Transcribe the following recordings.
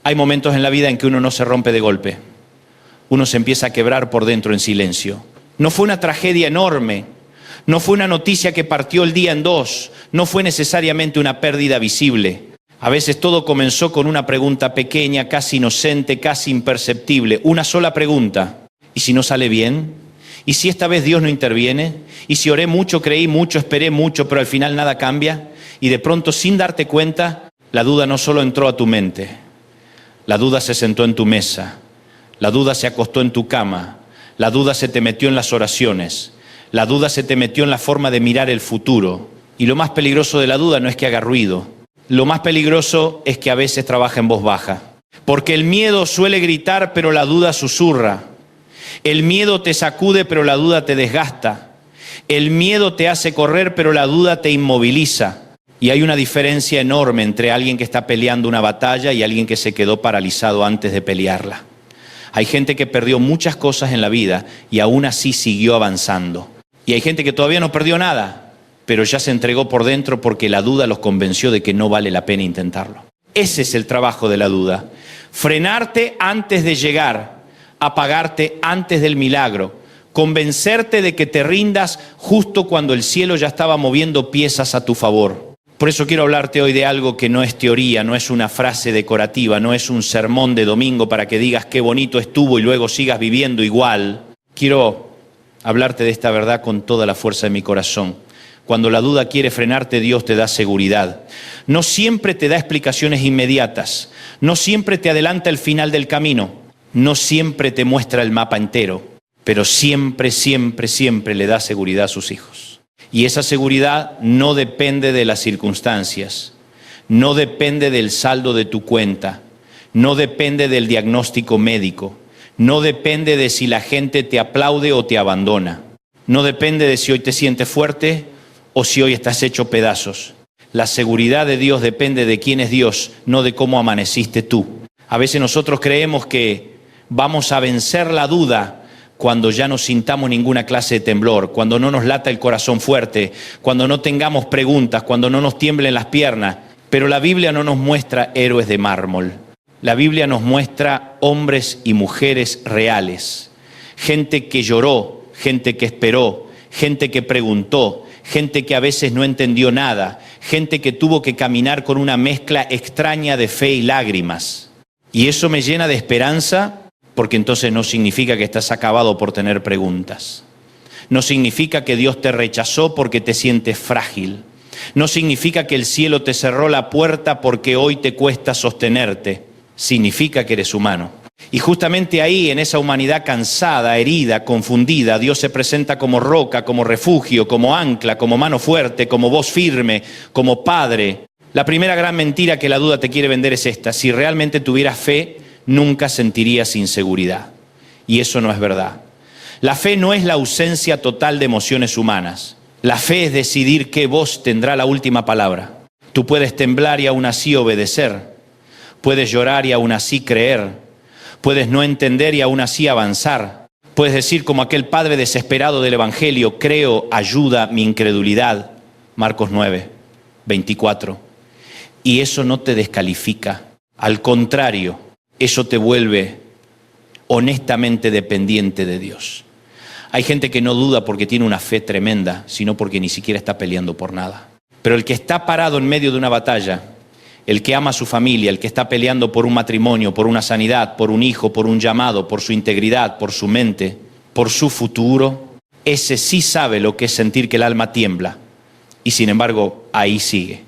Hay momentos en la vida en que uno no se rompe de golpe. Uno se empieza a quebrar por dentro en silencio. No fue una tragedia enorme, no fue una noticia que partió el día en dos, no fue necesariamente una pérdida visible. A veces todo comenzó con una pregunta pequeña, casi inocente, casi imperceptible. Una sola pregunta. ¿Y si no sale bien? ¿Y si esta vez Dios no interviene? ¿Y si oré mucho, creí mucho, esperé mucho, pero al final nada cambia? Y de pronto, sin darte cuenta, la duda no solo entró a tu mente, la duda se sentó en tu mesa, la duda se acostó en tu cama, la duda se te metió en las oraciones, la duda se te metió en la forma de mirar el futuro. Y lo más peligroso de la duda no es que haga ruido, lo más peligroso es que a veces trabaja en voz baja. Porque el miedo suele gritar, pero la duda susurra. El miedo te sacude, pero la duda te desgasta. El miedo te hace correr, pero la duda te inmoviliza. Y hay una diferencia enorme entre alguien que está peleando una batalla y alguien que se quedó paralizado antes de pelearla. Hay gente que perdió muchas cosas en la vida y aún así siguió avanzando. Y hay gente que todavía no perdió nada, pero ya se entregó por dentro porque la duda los convenció de que no vale la pena intentarlo. Ese es el trabajo de la duda. Frenarte antes de llegar, apagarte antes del milagro, convencerte de que te rindas justo cuando el cielo ya estaba moviendo piezas a tu favor. Por eso quiero hablarte hoy de algo que no es teoría, no es una frase decorativa, no es un sermón de domingo para que digas qué bonito estuvo y luego sigas viviendo igual. Quiero hablarte de esta verdad con toda la fuerza de mi corazón. Cuando la duda quiere frenarte, Dios te da seguridad. No siempre te da explicaciones inmediatas. No siempre te adelanta el final del camino. No siempre te muestra el mapa entero. Pero siempre, siempre, siempre le da seguridad a sus hijos. Y esa seguridad no depende de las circunstancias. No depende del saldo de tu cuenta. No depende del diagnóstico médico. No depende de si la gente te aplaude o te abandona. No depende de si hoy te sientes fuerte o si hoy estás hecho pedazos. La seguridad de Dios depende de quién es Dios, no de cómo amaneciste tú. A veces nosotros creemos que vamos a vencer la duda cuando ya no sintamos ninguna clase de temblor, cuando no nos lata el corazón fuerte, cuando no tengamos preguntas, cuando no nos tiemblen las piernas. Pero la Biblia no nos muestra héroes de mármol. La Biblia nos muestra hombres y mujeres reales. Gente que lloró, gente que esperó, gente que preguntó, gente que a veces no entendió nada, gente que tuvo que caminar con una mezcla extraña de fe y lágrimas. Y eso me llena de esperanza, porque entonces no significa que estás acabado por tener preguntas. No significa que Dios te rechazó porque te sientes frágil. No significa que el cielo te cerró la puerta porque hoy te cuesta sostenerte. Significa que eres humano. Y justamente ahí, en esa humanidad cansada, herida, confundida, Dios se presenta como roca, como refugio, como ancla, como mano fuerte, como voz firme, como padre. La primera gran mentira que la duda te quiere vender es esta: si realmente tuvieras fe, nunca sentirías inseguridad. Y eso no es verdad. La fe no es la ausencia total de emociones humanas. La fe es decidir qué voz tendrá la última palabra. Tú puedes temblar y aún así obedecer. Puedes llorar y aún así creer. Puedes no entender y aún así avanzar. Puedes decir como aquel padre desesperado del Evangelio: creo, ayuda mi incredulidad. Marcos 9, 24. Y eso no te descalifica. Al contrario, eso te vuelve honestamente dependiente de Dios. Hay gente que no duda porque tiene una fe tremenda, sino porque ni siquiera está peleando por nada. Pero el que está parado en medio de una batalla, el que ama a su familia, el que está peleando por un matrimonio, por una sanidad, por un hijo, por un llamado, por su integridad, por su mente, por su futuro, ese sí sabe lo que es sentir que el alma tiembla. Y sin embargo, ahí sigue.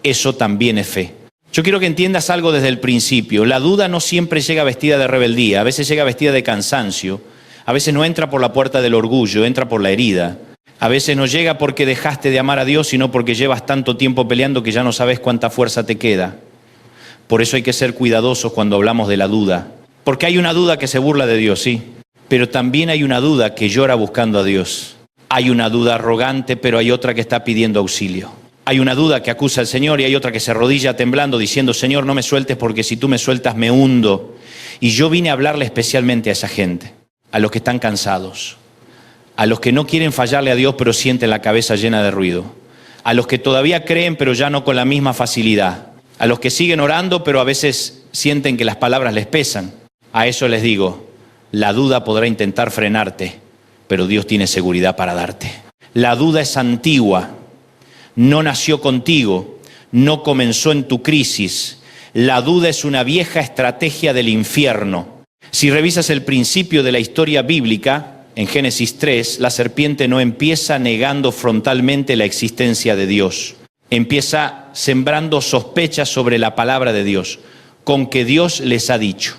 Eso también es fe. Yo quiero que entiendas algo desde el principio. La duda no siempre llega vestida de rebeldía, a veces llega vestida de cansancio, a veces no entra por la puerta del orgullo, entra por la herida. A veces no llega porque dejaste de amar a Dios, sino porque llevas tanto tiempo peleando que ya no sabes cuánta fuerza te queda. Por eso hay que ser cuidadosos cuando hablamos de la duda. Porque hay una duda que se burla de Dios, sí, pero también hay una duda que llora buscando a Dios. Hay una duda arrogante, pero hay otra que está pidiendo auxilio. Hay una duda que acusa al Señor y hay otra que se arrodilla temblando diciendo: Señor, no me sueltes porque si tú me sueltas me hundo. Y yo vine a hablarle especialmente a esa gente, a los que están cansados, a los que no quieren fallarle a Dios pero sienten la cabeza llena de ruido, a los que todavía creen pero ya no con la misma facilidad, a los que siguen orando pero a veces sienten que las palabras les pesan. A eso les digo, la duda podrá intentar frenarte, pero Dios tiene seguridad para darte. La duda es antigua, no nació contigo, no comenzó en tu crisis. La duda es una vieja estrategia del infierno. Si revisas el principio de la historia bíblica, en Génesis 3, la serpiente no empieza negando frontalmente la existencia de Dios. Empieza sembrando sospechas sobre la palabra de Dios, con que Dios les ha dicho.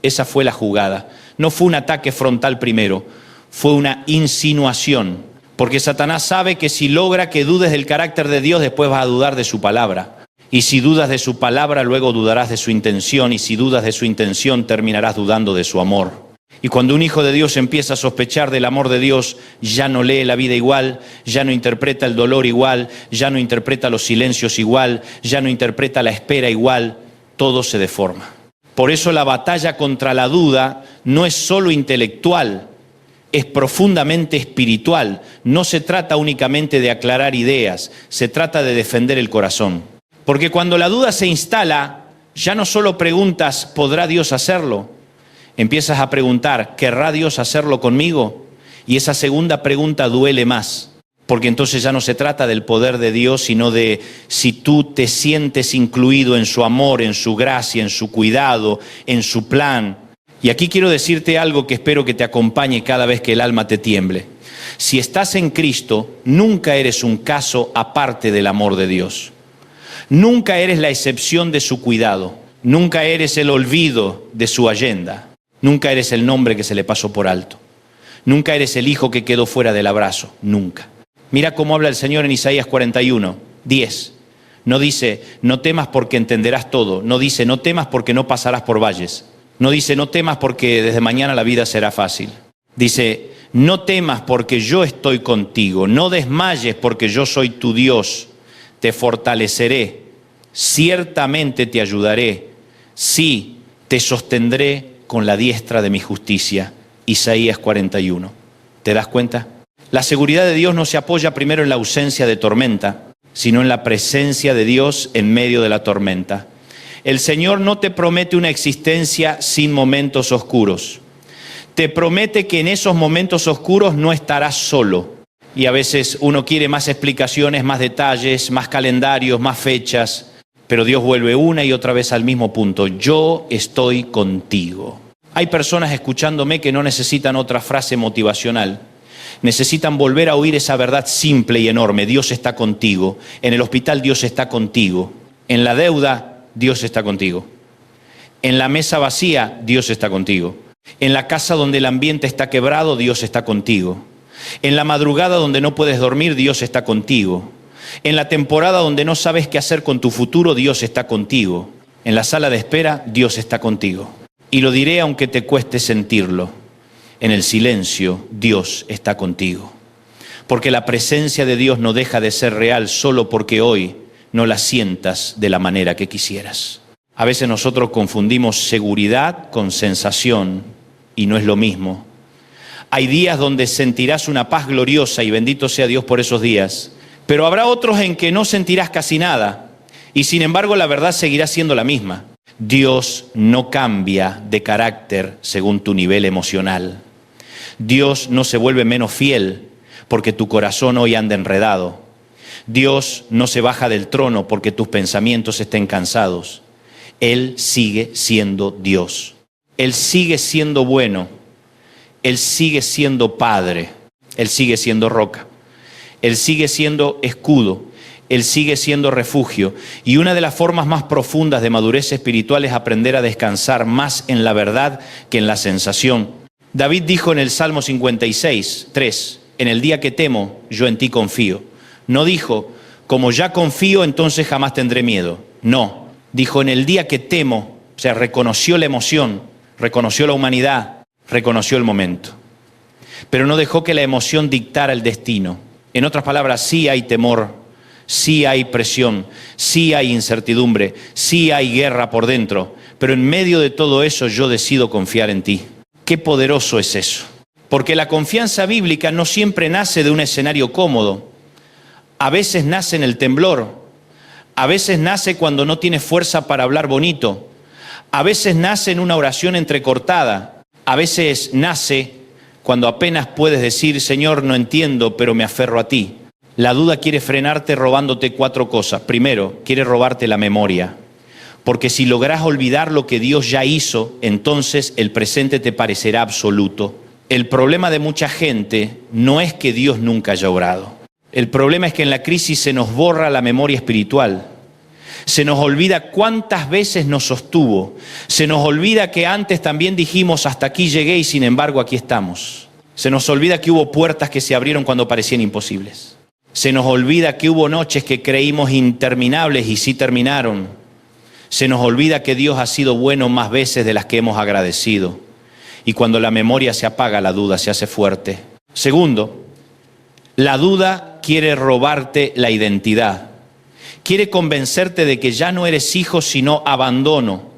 Esa fue la jugada. No fue un ataque frontal primero, fue una insinuación. Porque Satanás sabe que si logra que dudes del carácter de Dios, después vas a dudar de su palabra. Y si dudas de su palabra, luego dudarás de su intención. Y si dudas de su intención, terminarás dudando de su amor. Y cuando un hijo de Dios empieza a sospechar del amor de Dios, ya no lee la vida igual, ya no interpreta el dolor igual, ya no interpreta los silencios igual, ya no interpreta la espera igual, todo se deforma. Por eso la batalla contra la duda no es solo intelectual, es profundamente espiritual. No se trata únicamente de aclarar ideas, se trata de defender el corazón. Porque cuando la duda se instala, ya no solo preguntas, ¿podrá Dios hacerlo? Empiezas a preguntar, ¿querrá Dios hacerlo conmigo? Y esa segunda pregunta duele más, porque entonces ya no se trata del poder de Dios, sino de si tú te sientes incluido en su amor, en su gracia, en su cuidado, en su plan. Y aquí quiero decirte algo que espero que te acompañe cada vez que el alma te tiemble. Si estás en Cristo, nunca eres un caso aparte del amor de Dios. Nunca eres la excepción de su cuidado. Nunca eres el olvido de su agenda. Nunca eres el nombre que se le pasó por alto. Nunca eres el hijo que quedó fuera del abrazo. Nunca. Mira cómo habla el Señor en Isaías 41, 10. No dice, no temas porque entenderás todo. No dice, no temas porque no pasarás por valles. No dice, no temas porque desde mañana la vida será fácil. Dice, no temas porque yo estoy contigo. No desmayes porque yo soy tu Dios. Te fortaleceré. Ciertamente te ayudaré. Sí, te sostendré con la diestra de mi justicia. Isaías 41. ¿Te das cuenta? La seguridad de Dios no se apoya primero en la ausencia de tormenta, sino en la presencia de Dios en medio de la tormenta. El Señor no te promete una existencia sin momentos oscuros. Te promete que en esos momentos oscuros no estarás solo. Y a veces uno quiere más explicaciones, más detalles, más calendarios, más fechas. Pero Dios vuelve una y otra vez al mismo punto. Yo estoy contigo. Hay personas escuchándome que no necesitan otra frase motivacional. Necesitan volver a oír esa verdad simple y enorme. Dios está contigo. En el hospital Dios está contigo. En la deuda Dios está contigo. En la mesa vacía Dios está contigo. En la casa donde el ambiente está quebrado Dios está contigo. En la madrugada donde no puedes dormir Dios está contigo. En la temporada donde no sabes qué hacer con tu futuro Dios está contigo. En la sala de espera Dios está contigo. Y lo diré aunque te cueste sentirlo. En el silencio Dios está contigo. Porque la presencia de Dios no deja de ser real solo porque hoy no la sientas de la manera que quisieras. A veces nosotros confundimos seguridad con sensación y no es lo mismo. Hay días donde sentirás una paz gloriosa y bendito sea Dios por esos días, pero habrá otros en que no sentirás casi nada y sin embargo la verdad seguirá siendo la misma. Dios no cambia de carácter según tu nivel emocional. Dios no se vuelve menos fiel porque tu corazón hoy anda enredado. Dios no se baja del trono porque tus pensamientos estén cansados. Él sigue siendo Dios. Él sigue siendo bueno. Él sigue siendo Padre. Él sigue siendo roca. Él sigue siendo escudo. Él sigue siendo refugio. Y una de las formas más profundas de madurez espiritual es aprender a descansar más en la verdad que en la sensación. David dijo en el Salmo 56, 3, en el día que temo, yo en ti confío. No dijo, como ya confío, entonces jamás tendré miedo. No, dijo, en el día que temo, o sea, reconoció la emoción, reconoció la humanidad, reconoció el momento. Pero no dejó que la emoción dictara el destino. En otras palabras, sí hay temor, sí hay presión, sí hay incertidumbre, sí hay guerra por dentro, pero en medio de todo eso yo decido confiar en ti. Qué poderoso es eso. Porque la confianza bíblica no siempre nace de un escenario cómodo. A veces nace en el temblor, a veces nace cuando no tienes fuerza para hablar bonito, A veces nace en una oración entrecortada. A veces nace cuando apenas puedes decir, Señor, no entiendo, pero me aferro a ti. La duda quiere frenarte robándote 4 cosas. Primero, quiere robarte la memoria. Porque si logras olvidar lo que Dios ya hizo, entonces el presente te parecerá absoluto. El problema de mucha gente no es que Dios nunca haya obrado. El problema es que en la crisis se nos borra la memoria espiritual. Se nos olvida cuántas veces nos sostuvo. Se nos olvida que antes también dijimos hasta aquí llegué y sin embargo aquí estamos. Se nos olvida que hubo puertas que se abrieron cuando parecían imposibles. Se nos olvida que hubo noches que creímos interminables y sí terminaron. Se nos olvida que Dios ha sido bueno más veces de las que hemos agradecido. Y cuando la memoria se apaga, la duda se hace fuerte. Segundo, la duda quiere robarte la identidad. Quiere convencerte de que ya no eres hijo sino abandono.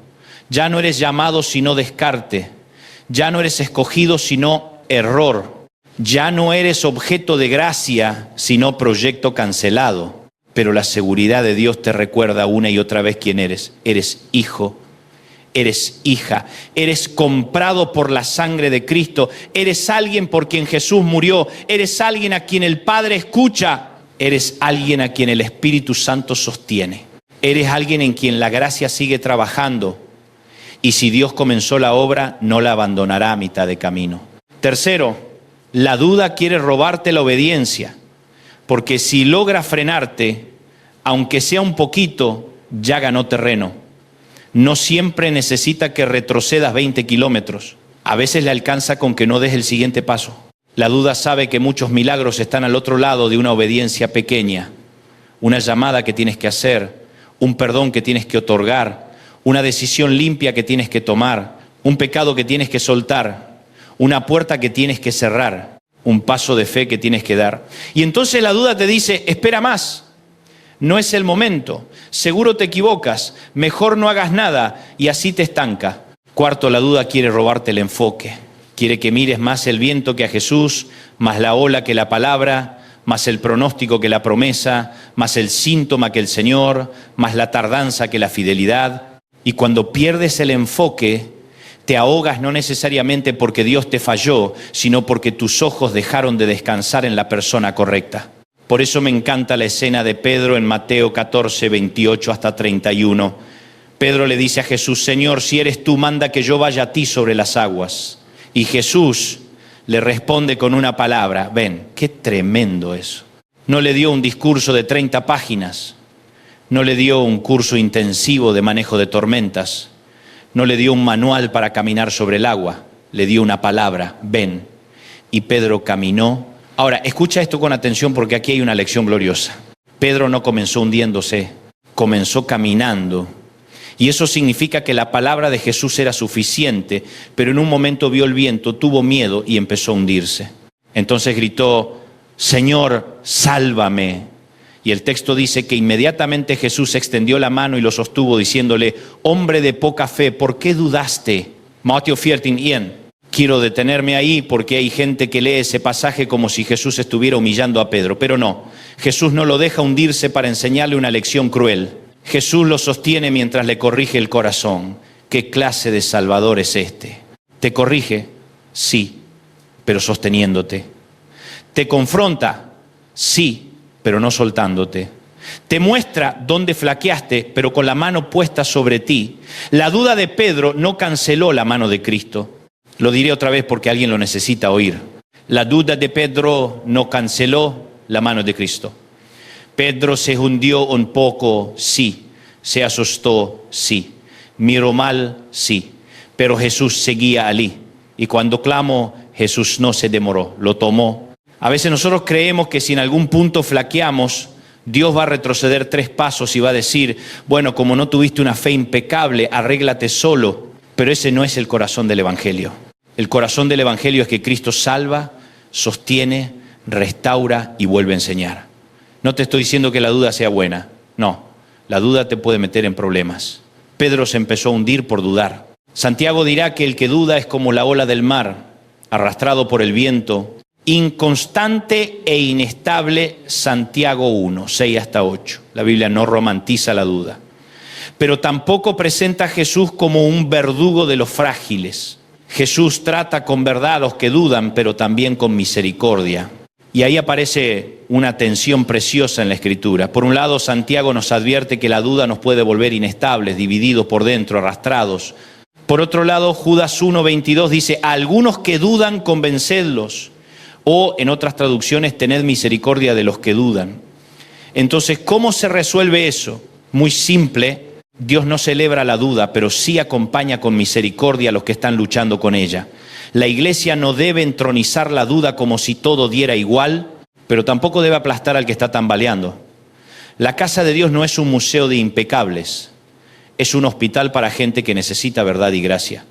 Ya no eres llamado sino descarte. Ya no eres escogido sino error. Ya no eres objeto de gracia sino proyecto cancelado. Pero la seguridad de Dios te recuerda una y otra vez quién eres. Eres hijo, eres hija, eres comprado por la sangre de Cristo, eres alguien por quien Jesús murió, eres alguien a quien el Padre escucha, eres alguien a quien el Espíritu Santo sostiene, eres alguien en quien la gracia sigue trabajando y si Dios comenzó la obra no la abandonará a mitad de camino. Tercero, la duda quiere robarte la obediencia. Porque si logra frenarte, aunque sea un poquito, ya ganó terreno. No siempre necesita que retrocedas 20 kilómetros. A veces le alcanza con que no des el siguiente paso. La duda sabe que muchos milagros están al otro lado de una obediencia pequeña. Una llamada que tienes que hacer, un perdón que tienes que otorgar, una decisión limpia que tienes que tomar, un pecado que tienes que soltar, una puerta que tienes que cerrar. Un paso de fe que tienes que dar. Y entonces la duda te dice, espera más, no es el momento, seguro te equivocas, mejor no hagas nada y así te estanca. Cuarto, la duda quiere robarte el enfoque, quiere que mires más el viento que a Jesús, más la ola que la palabra, más el pronóstico que la promesa, más el síntoma que el Señor, más la tardanza que la fidelidad. Y cuando pierdes el enfoque, te ahogas no necesariamente porque Dios te falló, sino porque tus ojos dejaron de descansar en la persona correcta. Por eso me encanta la escena de Pedro en Mateo 14, 28 hasta 31. Pedro le dice a Jesús, Señor, si eres tú, manda que yo vaya a ti sobre las aguas. Y Jesús le responde con una palabra. Ven, qué tremendo eso. No le dio un discurso de 30 páginas. No le dio un curso intensivo de manejo de tormentas. No le dio un manual para caminar sobre el agua, le dio una palabra, ven. Y Pedro caminó. Ahora, escucha esto con atención porque aquí hay una lección gloriosa. Pedro no comenzó hundiéndose, comenzó caminando. Y eso significa que la palabra de Jesús era suficiente, pero en un momento vio el viento, tuvo miedo y empezó a hundirse. Entonces gritó, Señor, sálvame. Y el texto dice que inmediatamente Jesús extendió la mano y lo sostuvo diciéndole, hombre de poca fe, ¿por qué dudaste? Mateo 14:1. Quiero detenerme ahí porque hay gente que lee ese pasaje como si Jesús estuviera humillando a Pedro, pero no. Jesús no lo deja hundirse para enseñarle una lección cruel. Jesús lo sostiene mientras le corrige el corazón. ¿Qué clase de Salvador es este? ¿Te corrige? Sí, pero sosteniéndote. ¿Te confronta? Sí, pero no soltándote. Te muestra dónde flaqueaste, pero con la mano puesta sobre ti. La duda de Pedro no canceló la mano de Cristo. Lo diré otra vez porque alguien lo necesita oír. La duda de Pedro no canceló la mano de Cristo. Pedro se hundió un poco, sí. Se asustó, sí. Miró mal, sí. Pero Jesús seguía allí. Y cuando clamó, Jesús no se demoró, lo tomó. A veces nosotros creemos que si en algún punto flaqueamos, Dios va a retroceder 3 pasos y va a decir, bueno, como no tuviste una fe impecable, arréglate solo. Pero ese no es el corazón del Evangelio. El corazón del Evangelio es que Cristo salva, sostiene, restaura y vuelve a enseñar. No te estoy diciendo que la duda sea buena. No, la duda te puede meter en problemas. Pedro se empezó a hundir por dudar. Santiago dirá que el que duda es como la ola del mar, arrastrado por el viento, inconstante e inestable. Santiago 1, 6 hasta 8. La Biblia no romantiza la duda. Pero tampoco presenta a Jesús como un verdugo de los frágiles. Jesús trata con verdad a los que dudan, pero también con misericordia. Y ahí aparece una tensión preciosa en la Escritura. Por un lado, Santiago nos advierte que la duda nos puede volver inestables, divididos por dentro, arrastrados. Por otro lado, Judas 1:22 dice, a algunos que dudan, convencedlos. O, en otras traducciones, tened misericordia de los que dudan. Entonces, ¿cómo se resuelve eso? Muy simple. Dios no celebra la duda, pero sí acompaña con misericordia a los que están luchando con ella. La iglesia no debe entronizar la duda como si todo diera igual, pero tampoco debe aplastar al que está tambaleando. La casa de Dios no es un museo de impecables, es un hospital para gente que necesita verdad y gracia.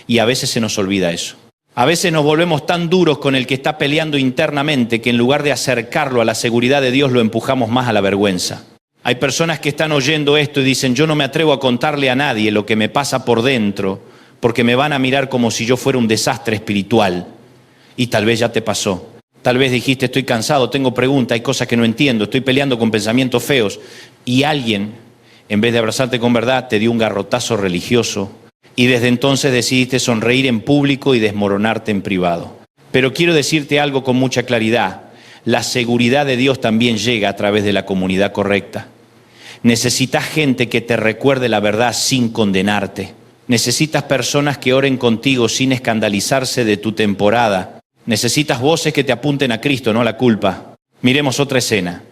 Y a veces se nos olvida eso. A veces nos volvemos tan duros con el que está peleando internamente que en lugar de acercarlo a la seguridad de Dios lo empujamos más a la vergüenza. Hay personas que están oyendo esto y dicen, yo no me atrevo a contarle a nadie lo que me pasa por dentro, porque me van a mirar como si yo fuera un desastre espiritual. Y tal vez ya te pasó. Tal vez dijiste, estoy cansado, tengo preguntas, hay cosas que no entiendo, estoy peleando con pensamientos feos. Y alguien, en vez de abrazarte con verdad, te dio un garrotazo religioso. Y desde entonces decidiste sonreír en público y desmoronarte en privado. Pero quiero decirte algo con mucha claridad. La seguridad de Dios también llega a través de la comunidad correcta. Necesitas gente que te recuerde la verdad sin condenarte. Necesitas personas que oren contigo sin escandalizarse de tu temporada. Necesitas voces que te apunten a Cristo, no a la culpa. Miremos otra escena.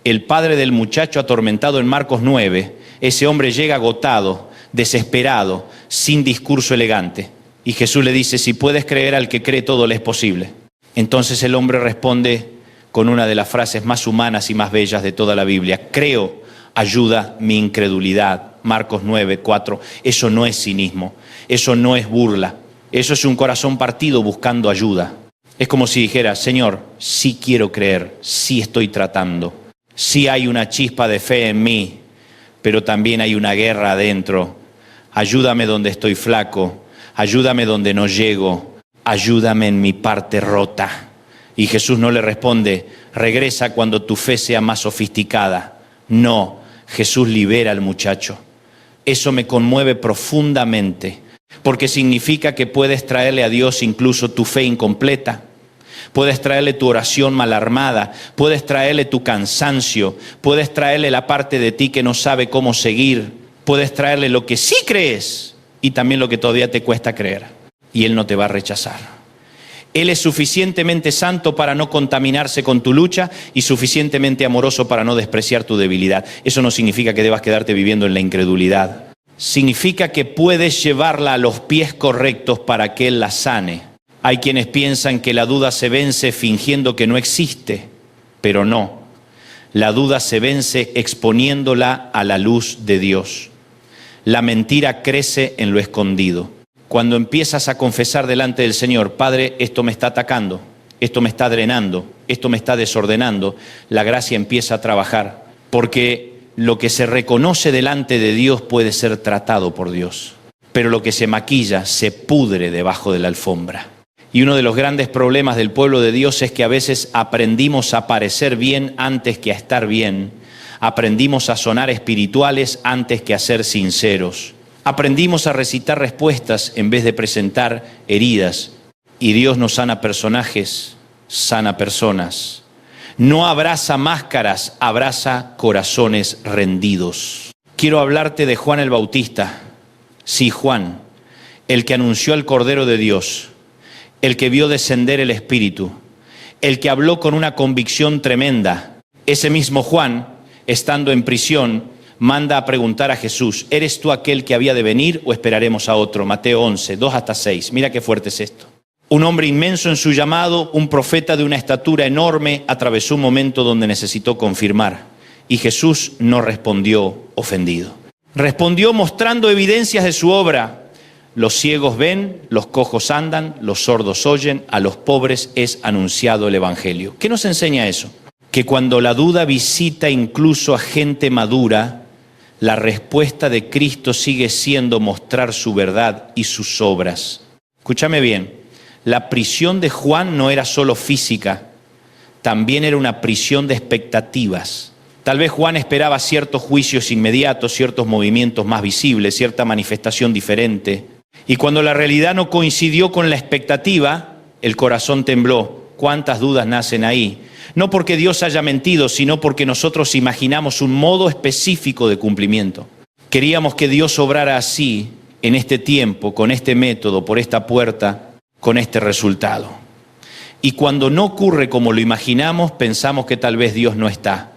El padre del muchacho atormentado en Marcos 9, ese hombre llega agotado, desesperado, sin discurso elegante. Y Jesús le dice, si puedes creer al que cree, todo le es posible. Entonces el hombre responde con una de las frases más humanas y más bellas de toda la Biblia. Creo, ayuda mi incredulidad. Marcos 9:4. Eso no es cinismo, eso no es burla, eso es un corazón partido buscando ayuda. Es como si dijera, Señor, sí quiero creer, sí estoy tratando, sí hay una chispa de fe en mí, pero también hay una guerra adentro. Ayúdame donde estoy flaco, ayúdame donde no llego, ayúdame en mi parte rota. Y Jesús no le responde, regresa cuando tu fe sea más sofisticada. No, Jesús libera al muchacho. Eso me conmueve profundamente, porque significa que puedes traerle a Dios incluso tu fe incompleta. Puedes traerle tu oración mal armada, puedes traerle tu cansancio, puedes traerle la parte de ti que no sabe cómo seguir, puedes traerle lo que sí crees y también lo que todavía te cuesta creer. Y Él no te va a rechazar. Él es suficientemente santo para no contaminarse con tu lucha y suficientemente amoroso para no despreciar tu debilidad. Eso no significa que debas quedarte viviendo en la incredulidad. Significa que puedes llevarla a los pies correctos para que Él la sane. Hay quienes piensan que la duda se vence fingiendo que no existe, pero no. La duda se vence exponiéndola a la luz de Dios. La mentira crece en lo escondido. Cuando empiezas a confesar delante del Señor, Padre, esto me está atacando, esto me está drenando, esto me está desordenando, la gracia empieza a trabajar, porque lo que se reconoce delante de Dios puede ser tratado por Dios, pero lo que se maquilla se pudre debajo de la alfombra. Y uno de los grandes problemas del pueblo de Dios es que a veces aprendimos a parecer bien antes que a estar bien, aprendimos a sonar espirituales antes que a ser sinceros. Aprendimos a recitar respuestas en vez de presentar heridas. Y Dios no sana personajes, sana personas. No abraza máscaras, abraza corazones rendidos. Quiero hablarte de Juan el Bautista. Sí, Juan, el que anunció al Cordero de Dios, el que vio descender el Espíritu, el que habló con una convicción tremenda. Ese mismo Juan, estando en prisión, manda a preguntar a Jesús, ¿eres tú aquel que había de venir o esperaremos a otro? Mateo 11, 2-6. Mira qué fuerte es esto. Un hombre inmenso en su llamado, un profeta de una estatura enorme, atravesó un momento donde necesitó confirmar. Y Jesús no respondió ofendido. Respondió mostrando evidencias de su obra. Los ciegos ven, los cojos andan, los sordos oyen, a los pobres es anunciado el Evangelio. ¿Qué nos enseña eso? Que cuando la duda visita incluso a gente madura, la respuesta de Cristo sigue siendo mostrar su verdad y sus obras. Escúchame bien, la prisión de Juan no era solo física, también era una prisión de expectativas. Tal vez Juan esperaba ciertos juicios inmediatos, ciertos movimientos más visibles, cierta manifestación diferente. Y cuando la realidad no coincidió con la expectativa, el corazón tembló. ¿Cuántas dudas nacen ahí? No porque Dios haya mentido, sino porque nosotros imaginamos un modo específico de cumplimiento. Queríamos que Dios obrara así, en este tiempo, con este método, por esta puerta, con este resultado. Y cuando no ocurre como lo imaginamos, pensamos que tal vez Dios no está.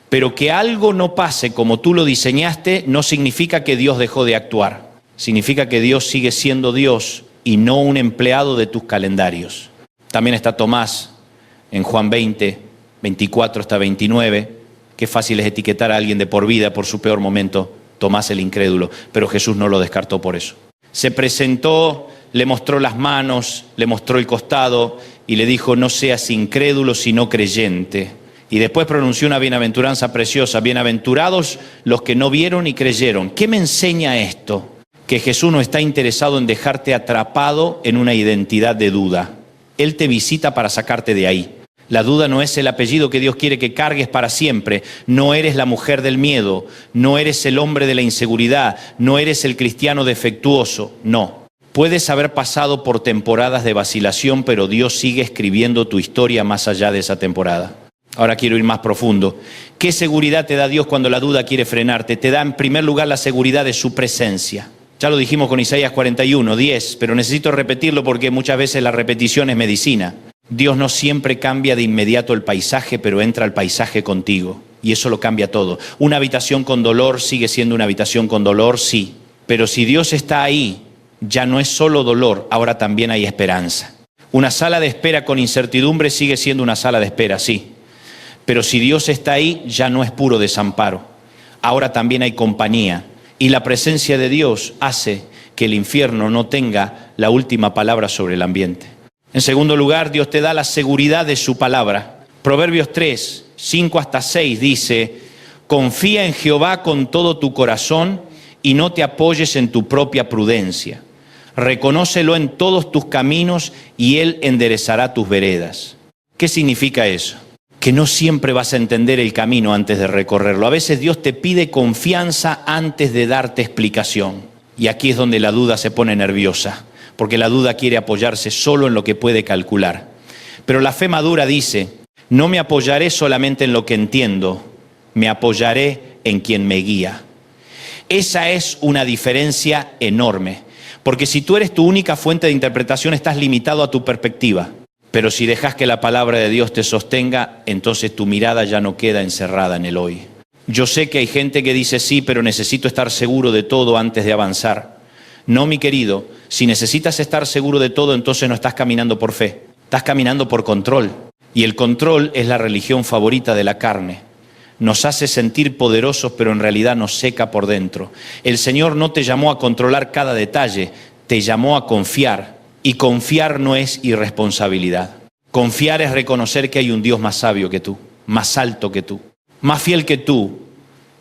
Pero que algo no pase como tú lo diseñaste no significa que Dios dejó de actuar. Significa que Dios sigue siendo Dios y no un empleado de tus calendarios. También está Tomás en Juan 20, 24 hasta 29. Qué fácil es etiquetar a alguien de por vida por su peor momento. Tomás el incrédulo, pero Jesús no lo descartó por eso. Se presentó, le mostró las manos, le mostró el costado y le dijo: no seas incrédulo sino creyente. Y después pronunció una bienaventuranza preciosa: bienaventurados los que no vieron y creyeron. ¿Qué me enseña esto? Que Jesús no está interesado en dejarte atrapado en una identidad de duda. Él te visita para sacarte de ahí. La duda no es el apellido que Dios quiere que cargues para siempre. No eres la mujer del miedo, no eres el hombre de la inseguridad, no eres el cristiano defectuoso, no. Puedes haber pasado por temporadas de vacilación, pero Dios sigue escribiendo tu historia más allá de esa temporada. Ahora quiero ir más profundo. ¿Qué seguridad te da Dios cuando la duda quiere frenarte? Te da en primer lugar la seguridad de su presencia. Ya lo dijimos con Isaías 41, 10, pero necesito repetirlo porque muchas veces la repetición es medicina. Dios no siempre cambia de inmediato el paisaje, pero entra al paisaje contigo. Y eso lo cambia todo. Una habitación con dolor sigue siendo una habitación con dolor, sí. Pero si Dios está ahí, ya no es solo dolor, ahora también hay esperanza. Una sala de espera con incertidumbre sigue siendo una sala de espera, sí. Pero si Dios está ahí, ya no es puro desamparo. Ahora también hay compañía. Y la presencia de Dios hace que el infierno no tenga la última palabra sobre el ambiente. En segundo lugar, Dios te da la seguridad de su palabra. Proverbios 3, 5 hasta 6 dice: confía en Jehová con todo tu corazón y no te apoyes en tu propia prudencia. Reconócelo en todos tus caminos y Él enderezará tus veredas. ¿Qué significa eso? Que no siempre vas a entender el camino antes de recorrerlo. A veces Dios te pide confianza antes de darte explicación. Y aquí es donde la duda se pone nerviosa, porque la duda quiere apoyarse solo en lo que puede calcular. Pero la fe madura dice: no me apoyaré solamente en lo que entiendo, me apoyaré en quien me guía. Esa es una diferencia enorme, porque si tú eres tu única fuente de interpretación, estás limitado a tu perspectiva. Pero si dejas que la palabra de Dios te sostenga, entonces tu mirada ya no queda encerrada en el hoy. Yo sé que hay gente que dice: sí, pero necesito estar seguro de todo antes de avanzar. No, mi querido, si necesitas estar seguro de todo, entonces no estás caminando por fe, estás caminando por control. Y el control es la religión favorita de la carne. Nos hace sentir poderosos, pero en realidad nos seca por dentro. El Señor no te llamó a controlar cada detalle, te llamó a confiar. Y confiar no es irresponsabilidad. Confiar es reconocer que hay un Dios más sabio que tú, más alto que tú, más fiel que tú,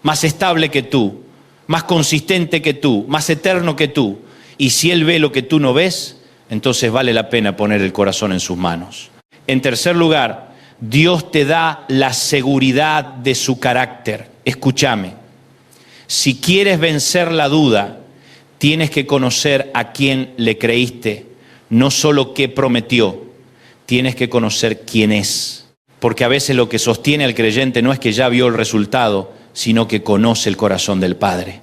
más estable que tú, más consistente que tú, más eterno que tú. Y si Él ve lo que tú no ves, entonces vale la pena poner el corazón en sus manos. En tercer lugar, Dios te da la seguridad de su carácter. Escúchame, si quieres vencer la duda, tienes que conocer a quién le creíste. No solo qué prometió, tienes que conocer quién es. Porque a veces lo que sostiene al creyente no es que ya vio el resultado, sino que conoce el corazón del Padre.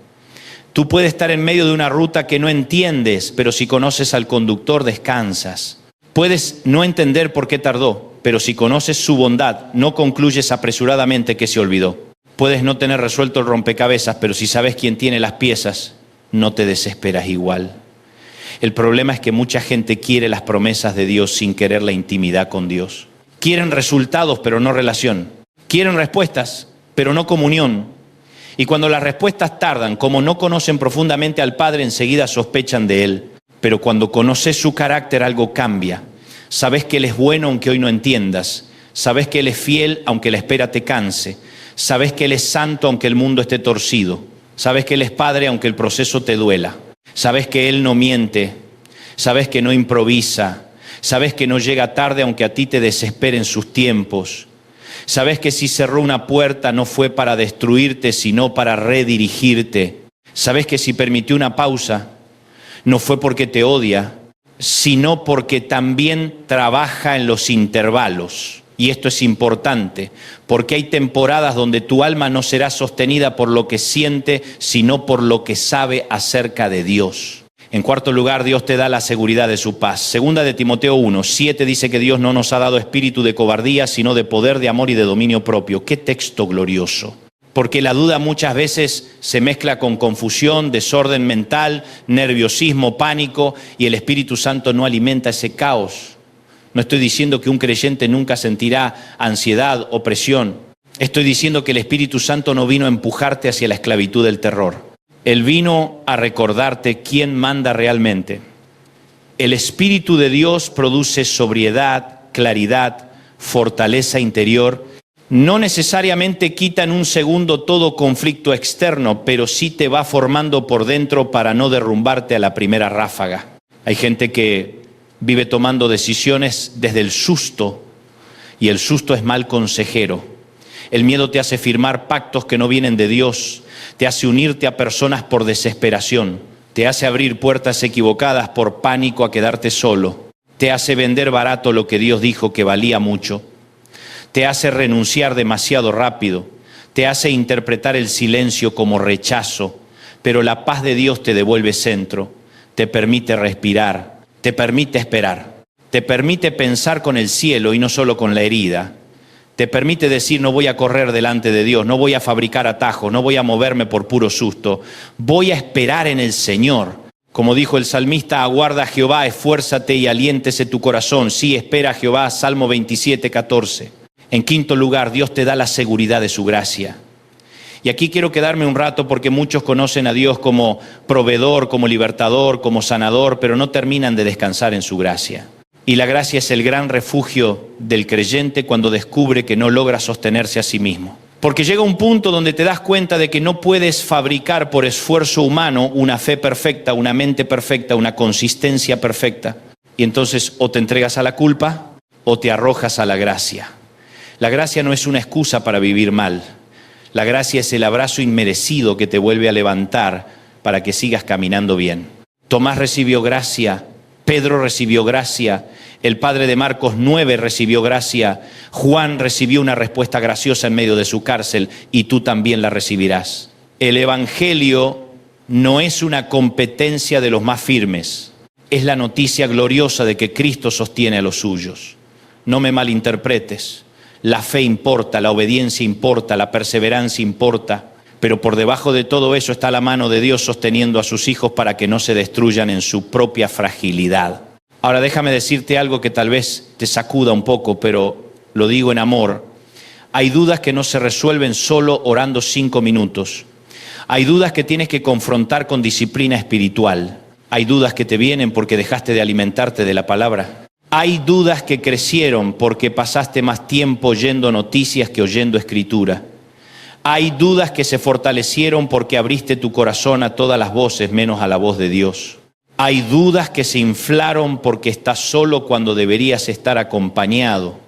Tú puedes estar en medio de una ruta que no entiendes, pero si conoces al conductor, descansas. Puedes no entender por qué tardó, pero si conoces su bondad, no concluyes apresuradamente que se olvidó. Puedes no tener resuelto el rompecabezas, pero si sabes quién tiene las piezas, no te desesperas igual. El problema es que mucha gente quiere las promesas de Dios sin querer la intimidad con Dios. Quieren resultados, pero no relación. Quieren respuestas, pero no comunión. Y cuando las respuestas tardan, como no conocen profundamente al Padre, enseguida sospechan de Él. Pero cuando conoces su carácter, algo cambia. Sabes que Él es bueno aunque hoy no entiendas. Sabes que Él es fiel aunque la espera te canse. Sabes que Él es santo aunque el mundo esté torcido. Sabes que Él es Padre aunque el proceso te duela. Sabes que Él no miente, sabes que no improvisa, sabes que no llega tarde aunque a ti te desesperen sus tiempos. Sabes que si cerró una puerta no fue para destruirte, sino para redirigirte. Sabes que si permitió una pausa, no fue porque te odia, sino porque también trabaja en los intervalos. Y esto es importante, porque hay temporadas donde tu alma no será sostenida por lo que siente, sino por lo que sabe acerca de Dios. En cuarto lugar, Dios te da la seguridad de su paz. Segunda de Timoteo 1:7 dice que Dios no nos ha dado espíritu de cobardía, sino de poder, de amor y de dominio propio. ¡Qué texto glorioso! Porque la duda muchas veces se mezcla con confusión, desorden mental, nerviosismo, pánico, y el Espíritu Santo no alimenta ese caos. No estoy diciendo que un creyente nunca sentirá ansiedad o presión. Estoy diciendo que el Espíritu Santo no vino a empujarte hacia la esclavitud del terror. Él vino a recordarte quién manda realmente. El Espíritu de Dios produce sobriedad, claridad, fortaleza interior. No necesariamente quita en un segundo todo conflicto externo, pero sí te va formando por dentro para no derrumbarte a la primera ráfaga. Hay gente que vive tomando decisiones desde el susto, y el susto es mal consejero. El miedo te hace firmar pactos que no vienen de Dios, te hace unirte a personas por desesperación, te hace abrir puertas equivocadas por pánico a quedarte solo, te hace vender barato lo que Dios dijo que valía mucho, te hace renunciar demasiado rápido, te hace interpretar el silencio como rechazo, pero la paz de Dios te devuelve centro, te permite respirar, te permite esperar, te permite pensar con el cielo y no solo con la herida, te permite decir no voy a correr delante de Dios, no voy a fabricar atajos, no voy a moverme por puro susto, voy a esperar en el Señor. Como dijo el salmista, aguarda a Jehová, esfuérzate y aliéntese tu corazón. Sí, espera a Jehová, Salmo 27:14. En quinto lugar, Dios te da la seguridad de su gracia. Y aquí quiero quedarme un rato porque muchos conocen a Dios como proveedor, como libertador, como sanador, pero no terminan de descansar en su gracia. Y la gracia es el gran refugio del creyente cuando descubre que no logra sostenerse a sí mismo. Porque llega un punto donde te das cuenta de que no puedes fabricar por esfuerzo humano una fe perfecta, una mente perfecta, una consistencia perfecta. Y entonces o te entregas a la culpa o te arrojas a la gracia. La gracia no es una excusa para vivir mal. La gracia es el abrazo inmerecido que te vuelve a levantar para que sigas caminando bien. Tomás recibió gracia, Pedro recibió gracia, el padre de Marcos 9 recibió gracia, Juan recibió una respuesta graciosa en medio de su cárcel y tú también la recibirás. El Evangelio no es una competencia de los más firmes, es la noticia gloriosa de que Cristo sostiene a los suyos. No me malinterpretes. La fe importa, la obediencia importa, la perseverancia importa, pero por debajo de todo eso está la mano de Dios sosteniendo a sus hijos para que no se destruyan en su propia fragilidad. Ahora déjame decirte algo que tal vez te sacuda un poco, pero lo digo en amor. Hay dudas que no se resuelven solo orando 5 minutos. Hay dudas que tienes que confrontar con disciplina espiritual. Hay dudas que te vienen porque dejaste de alimentarte de la palabra. Hay dudas que crecieron porque pasaste más tiempo oyendo noticias que oyendo escritura. Hay dudas que se fortalecieron porque abriste tu corazón a todas las voces menos a la voz de Dios. Hay dudas que se inflaron porque estás solo cuando deberías estar acompañado.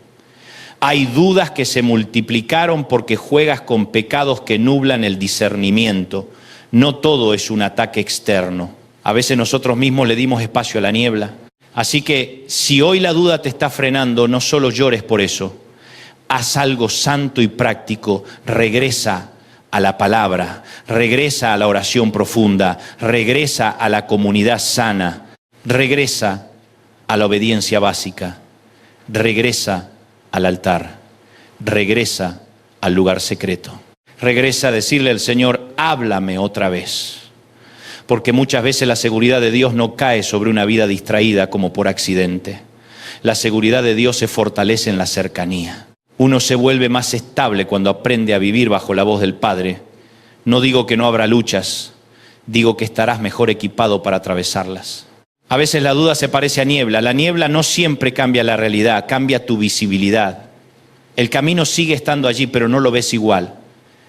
Hay dudas que se multiplicaron porque juegas con pecados que nublan el discernimiento. No todo es un ataque externo. A veces nosotros mismos le dimos espacio a la niebla. Así que si hoy la duda te está frenando, no solo llores por eso. Haz algo santo y práctico. Regresa a la palabra, regresa a la oración profunda, regresa a la comunidad sana, regresa a la obediencia básica, regresa al altar, regresa al lugar secreto. Regresa a decirle al Señor, háblame otra vez. Porque muchas veces la seguridad de Dios no cae sobre una vida distraída como por accidente. La seguridad de Dios se fortalece en la cercanía. Uno se vuelve más estable cuando aprende a vivir bajo la voz del Padre. No digo que no habrá luchas, digo que estarás mejor equipado para atravesarlas. A veces la duda se parece a niebla. La niebla no siempre cambia la realidad, cambia tu visibilidad. El camino sigue estando allí, pero no lo ves igual.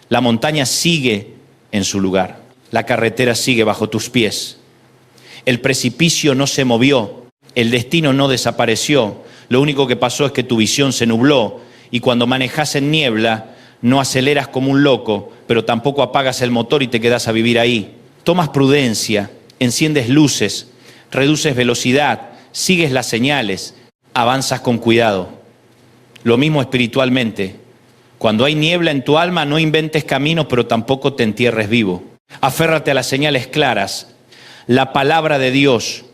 La montaña sigue en su lugar. La carretera sigue bajo tus pies. El precipicio no se movió. El destino no desapareció. Lo único que pasó es que tu visión se nubló Y cuando manejas en niebla, no aceleras como un loco, pero tampoco apagas el motor y te quedas a vivir ahí. Tomas prudencia, enciendes luces, reduces velocidad, sigues las señales, avanzas con cuidado. Lo mismo espiritualmente. Cuando hay niebla en tu alma, no inventes caminos, pero tampoco te entierres vivo. Aférrate a las señales claras, la palabra de Dios,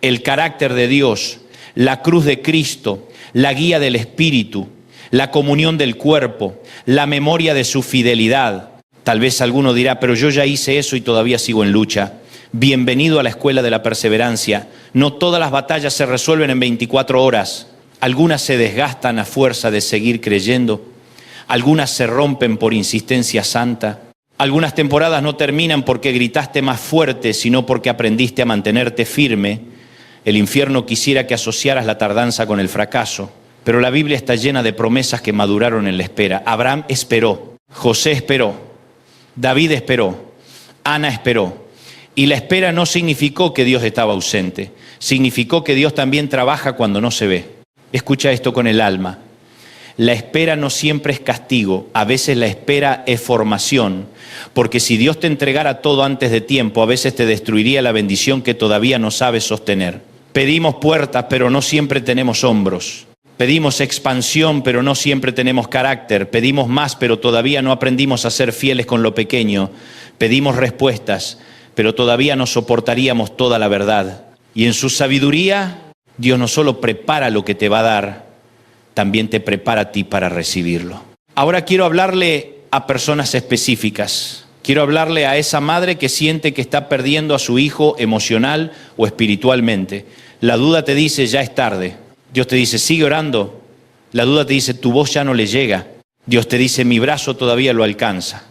el carácter de Dios, la cruz de Cristo, la guía del Espíritu, la comunión del cuerpo, la memoria de su fidelidad. Tal vez alguno dirá, pero yo ya hice eso y todavía sigo en lucha. Bienvenido a la escuela de la perseverancia. No todas las batallas se resuelven en 24 horas. Algunas se desgastan a fuerza de seguir creyendo. Algunas se rompen por insistencia santa. Algunas temporadas no terminan porque gritaste más fuerte, sino porque aprendiste a mantenerte firme. El infierno quisiera que asociaras la tardanza con el fracaso. Pero la Biblia está llena de promesas que maduraron en la espera. Abraham esperó, José esperó, David esperó, Ana esperó. Y la espera no significó que Dios estaba ausente. Significó que Dios también trabaja cuando no se ve. Escucha esto con el alma. La espera no siempre es castigo. A veces la espera es formación. Porque si Dios te entregara todo antes de tiempo, a veces te destruiría la bendición que todavía no sabes sostener. Pedimos puertas, pero no siempre tenemos hombros. Pedimos expansión, pero no siempre tenemos carácter. Pedimos más, pero todavía no aprendimos a ser fieles con lo pequeño. Pedimos respuestas, pero todavía no soportaríamos toda la verdad. Y en su sabiduría, Dios no solo prepara lo que te va a dar, también te prepara a ti para recibirlo. Ahora quiero hablarle a personas específicas. Quiero hablarle a esa madre que siente que está perdiendo a su hijo emocional o espiritualmente. La duda te dice, ya es tarde. Dios te dice, sigue orando. La duda te dice, tu voz ya no le llega. Dios te dice, mi brazo todavía lo alcanza.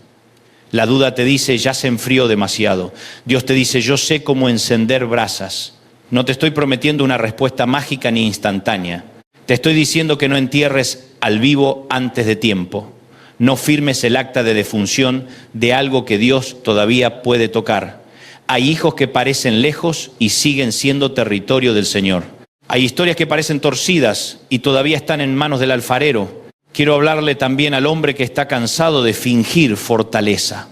La duda te dice, ya se enfrió demasiado. Dios te dice, yo sé cómo encender brasas. No te estoy prometiendo una respuesta mágica ni instantánea. Te estoy diciendo que no entierres al vivo antes de tiempo. No firmes el acta de defunción de algo que Dios todavía puede tocar. Hay hijos que parecen lejos y siguen siendo territorio del Señor. Hay historias que parecen torcidas y todavía están en manos del alfarero. Quiero hablarle también al hombre que está cansado de fingir fortaleza,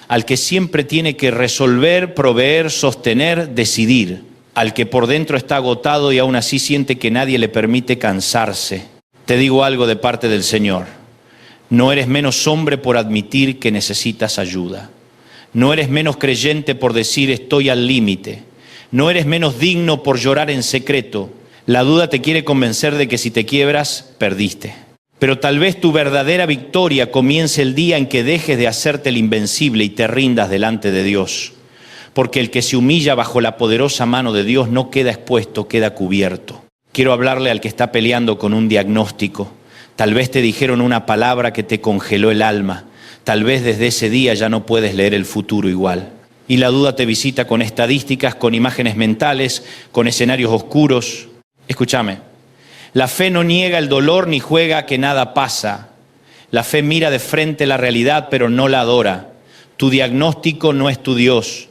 al que siempre tiene que resolver, proveer, sostener, decidir, al que por dentro está agotado y aún así siente que nadie le permite cansarse. Te digo algo de parte del Señor. No eres menos hombre por admitir que necesitas ayuda. No eres menos creyente por decir estoy al límite. No eres menos digno por llorar en secreto. La duda te quiere convencer de que si te quiebras, perdiste. Pero tal vez tu verdadera victoria comience el día en que dejes de hacerte el invencible y te rindas delante de Dios. Porque el que se humilla bajo la poderosa mano de Dios no queda expuesto, queda cubierto. Quiero hablarle al que está peleando con un diagnóstico. Tal vez te dijeron una palabra que te congeló el alma. Tal vez desde ese día ya no puedes leer el futuro igual. Y la duda te visita con estadísticas, con imágenes mentales, con escenarios oscuros. Escúchame, la fe no niega el dolor ni juega a que nada pasa. La fe mira de frente la realidad, pero no la adora. Tu diagnóstico no es tu Dios.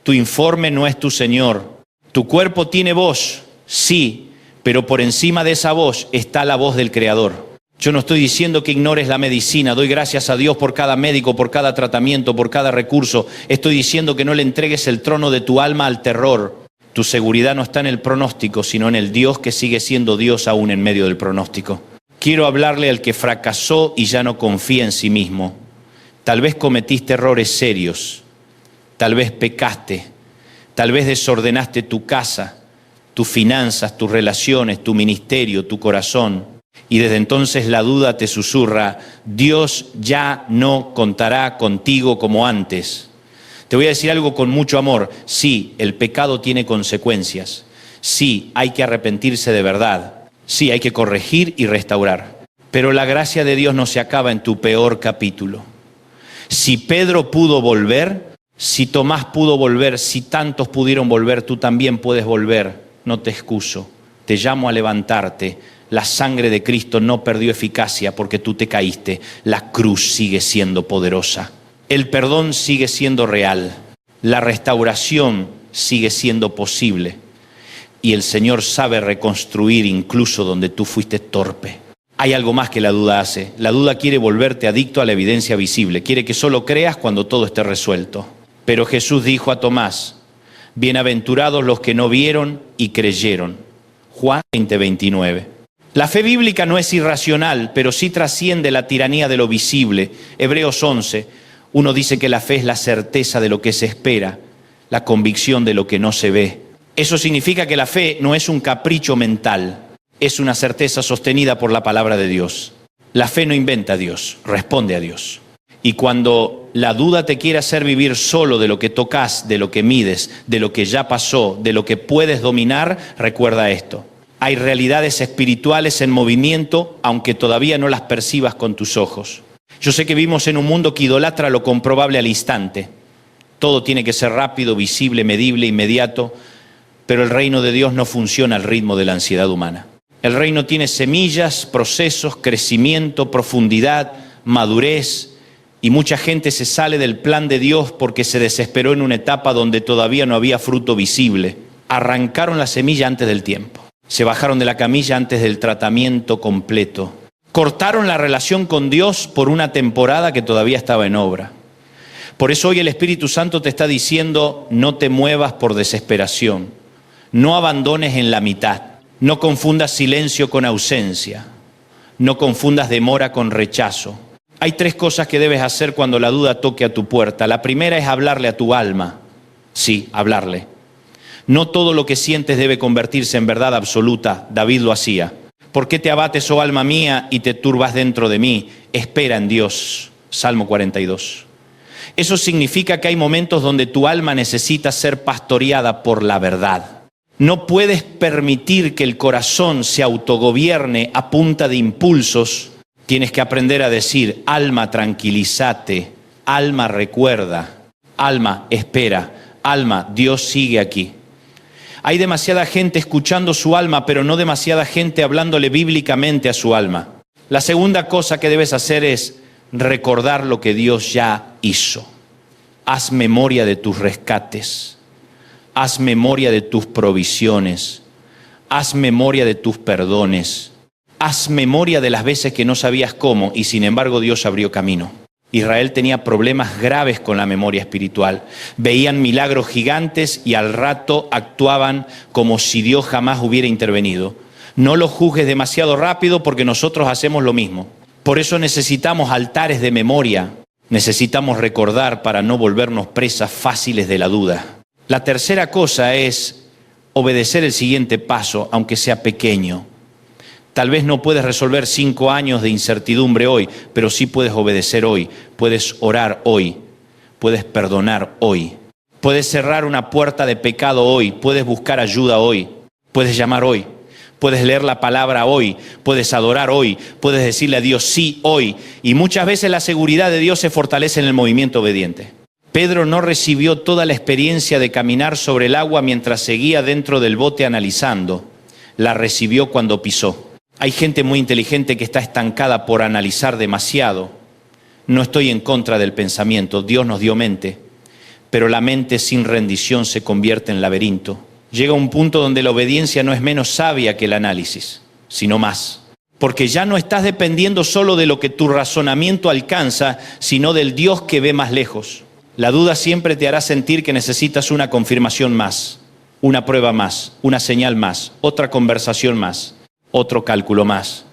Tu informe no es tu Señor. Tu cuerpo tiene voz, sí, pero por encima de esa voz está la voz del Creador. Yo no estoy diciendo que ignores la medicina, doy gracias a Dios por cada médico, por cada tratamiento, por cada recurso. Estoy diciendo que no le entregues el trono de tu alma al terror. Tu seguridad no está en el pronóstico, sino en el Dios que sigue siendo Dios aún en medio del pronóstico. Quiero hablarle al que fracasó y ya no confía en sí mismo. Tal vez cometiste errores serios, tal vez pecaste, tal vez desordenaste tu casa, tus finanzas, tus relaciones, tu ministerio, tu corazón. Y desde entonces la duda te susurra, Dios ya no contará contigo como antes. Te voy a decir algo con mucho amor. Sí, el pecado tiene consecuencias. Sí, hay que arrepentirse de verdad. Sí, hay que corregir y restaurar. Pero la gracia de Dios no se acaba en tu peor capítulo. Si Pedro pudo volver, si Tomás pudo volver, si tantos pudieron volver, tú también puedes volver. No te excuso. Te llamo a levantarte. La sangre de Cristo no perdió eficacia porque tú te caíste. La cruz sigue siendo poderosa. El perdón sigue siendo real. La restauración sigue siendo posible. Y el Señor sabe reconstruir incluso donde tú fuiste torpe. Hay algo más que la duda hace. La duda quiere volverte adicto a la evidencia visible. Quiere que solo creas cuando todo esté resuelto. Pero Jesús dijo a Tomás, bienaventurados los que no vieron y creyeron. Juan 20:29. La fe bíblica no es irracional, pero sí trasciende la tiranía de lo visible. Hebreos 11, uno dice que la fe es la certeza de lo que se espera, la convicción de lo que no se ve. Eso significa que la fe no es un capricho mental. Es una certeza sostenida por la palabra de Dios. La fe no inventa a Dios, responde a Dios. Y cuando la duda te quiere hacer vivir solo de lo que tocas, de lo que mides, de lo que ya pasó, de lo que puedes dominar, recuerda esto. Hay realidades espirituales en movimiento, aunque todavía no las percibas con tus ojos. Yo sé que vivimos en un mundo que idolatra lo comprobable al instante. Todo tiene que ser rápido, visible, medible, inmediato, pero el reino de Dios no funciona al ritmo de la ansiedad humana. El reino tiene semillas, procesos, crecimiento, profundidad, madurez, y mucha gente se sale del plan de Dios porque se desesperó en una etapa donde todavía no había fruto visible. Arrancaron la semilla antes del tiempo. Se bajaron de la camilla antes del tratamiento completo. Cortaron la relación con Dios por una temporada que todavía estaba en obra. Por eso hoy el Espíritu Santo te está diciendo, no te muevas por desesperación. No abandones en la mitad. No confundas silencio con ausencia. No confundas demora con rechazo. Hay 3 cosas que debes hacer cuando la duda toque a tu puerta. La primera es hablarle a tu alma. Sí, hablarle. No todo lo que sientes debe convertirse en verdad absoluta. David lo hacía. ¿Por qué te abates, oh alma mía, y te turbas dentro de mí? Espera en Dios. Salmo 42. Eso significa que hay momentos donde tu alma necesita ser pastoreada por la verdad. No puedes permitir que el corazón se autogobierne a punta de impulsos. Tienes que aprender a decir, alma, tranquilízate, alma, recuerda, alma, espera, alma, Dios sigue aquí. Hay demasiada gente escuchando su alma, pero no demasiada gente hablándole bíblicamente a su alma. La segunda cosa que debes hacer es recordar lo que Dios ya hizo. Haz memoria de tus rescates. Haz memoria de tus provisiones, haz memoria de tus perdones, haz memoria de las veces que no sabías cómo y sin embargo Dios abrió camino. Israel tenía problemas graves con la memoria espiritual. Veían milagros gigantes y al rato actuaban como si Dios jamás hubiera intervenido. No lo juzgues demasiado rápido porque nosotros hacemos lo mismo. Por eso necesitamos altares de memoria. Necesitamos recordar para no volvernos presas fáciles de la duda. La tercera cosa es obedecer el siguiente paso, aunque sea pequeño. Tal vez no puedes resolver 5 años de incertidumbre hoy, pero sí puedes obedecer hoy, puedes orar hoy, puedes perdonar hoy, puedes cerrar una puerta de pecado hoy, puedes buscar ayuda hoy, puedes llamar hoy, puedes leer la palabra hoy, puedes adorar hoy, puedes decirle a Dios sí hoy. Y muchas veces la seguridad de Dios se fortalece en el movimiento obediente. Pedro no recibió toda la experiencia de caminar sobre el agua mientras seguía dentro del bote analizando. La recibió cuando pisó. Hay gente muy inteligente que está estancada por analizar demasiado. No estoy en contra del pensamiento, Dios nos dio mente, pero la mente sin rendición se convierte en laberinto. Llega un punto donde la obediencia no es menos sabia que el análisis, sino más. Porque ya no estás dependiendo solo de lo que tu razonamiento alcanza, sino del Dios que ve más lejos. La duda siempre te hará sentir que necesitas una confirmación más, una prueba más, una señal más, otra conversación más, otro cálculo más.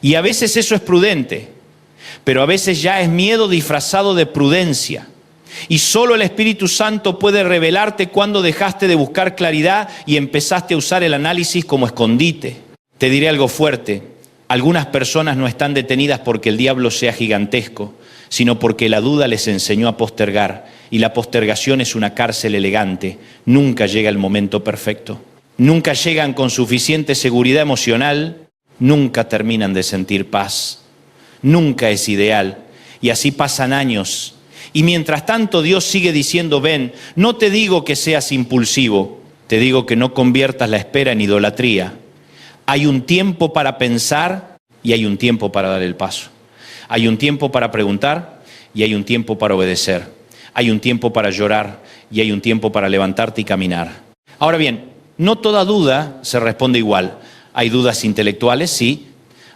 Y a veces eso es prudente, pero a veces ya es miedo disfrazado de prudencia. Y solo el Espíritu Santo puede revelarte cuando dejaste de buscar claridad y empezaste a usar el análisis como escondite. Te diré algo fuerte. Algunas personas no están detenidas porque el diablo sea gigantesco, sino porque la duda les enseñó a postergar, y la postergación es una cárcel elegante. Nunca llega el momento perfecto. Nunca llegan con suficiente seguridad emocional, nunca terminan de sentir paz. Nunca es ideal, y así pasan años. Y mientras tanto Dios sigue diciendo, ven, no te digo que seas impulsivo, te digo que no conviertas la espera en idolatría. Hay un tiempo para pensar y hay un tiempo para dar el paso. Hay un tiempo para preguntar y hay un tiempo para obedecer. Hay un tiempo para llorar y hay un tiempo para levantarte y caminar. Ahora bien, no toda duda se responde igual. Hay dudas intelectuales, sí.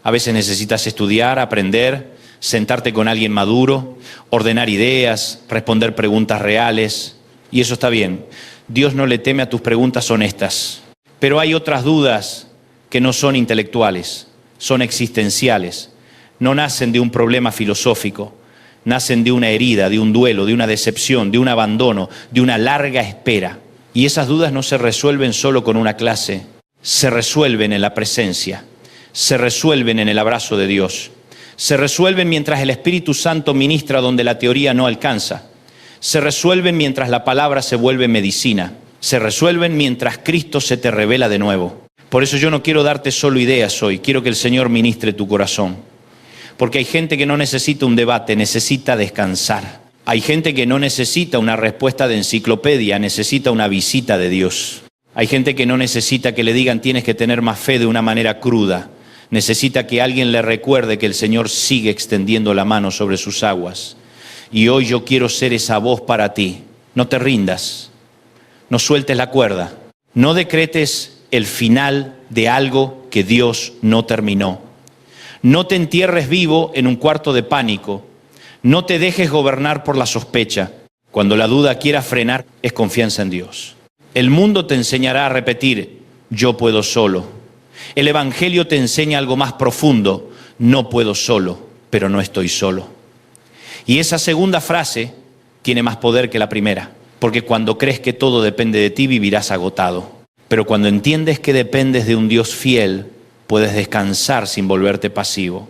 A veces necesitas estudiar, aprender, sentarte con alguien maduro, ordenar ideas, responder preguntas reales. Y eso está bien. Dios no le teme a tus preguntas honestas. Pero hay otras dudas que no son intelectuales, son existenciales. No nacen de un problema filosófico, nacen de una herida, de un duelo, de una decepción, de un abandono, de una larga espera. Y esas dudas no se resuelven solo con una clase, se resuelven en la presencia, se resuelven en el abrazo de Dios, se resuelven mientras el Espíritu Santo ministra donde la teoría no alcanza, se resuelven mientras la palabra se vuelve medicina, se resuelven mientras Cristo se te revela de nuevo. Por eso yo no quiero darte solo ideas hoy, quiero que el Señor ministre tu corazón. Porque hay gente que no necesita un debate, necesita descansar. Hay gente que no necesita una respuesta de enciclopedia, necesita una visita de Dios. Hay gente que no necesita que le digan tienes que tener más fe de una manera cruda. Necesita que alguien le recuerde que el Señor sigue extendiendo la mano sobre sus aguas. Y hoy yo quiero ser esa voz para ti. No te rindas, no sueltes la cuerda, no decretes el final de algo que Dios no terminó. No te entierres vivo en un cuarto de pánico. No te dejes gobernar por la sospecha. Cuando la duda quiera frenar, es confianza en Dios. El mundo te enseñará a repetir, yo puedo solo. El Evangelio te enseña algo más profundo, no puedo solo, pero no estoy solo. Y esa segunda frase tiene más poder que la primera, porque cuando crees que todo depende de ti, vivirás agotado. Pero cuando entiendes que dependes de un Dios fiel, puedes descansar sin volverte pasivo.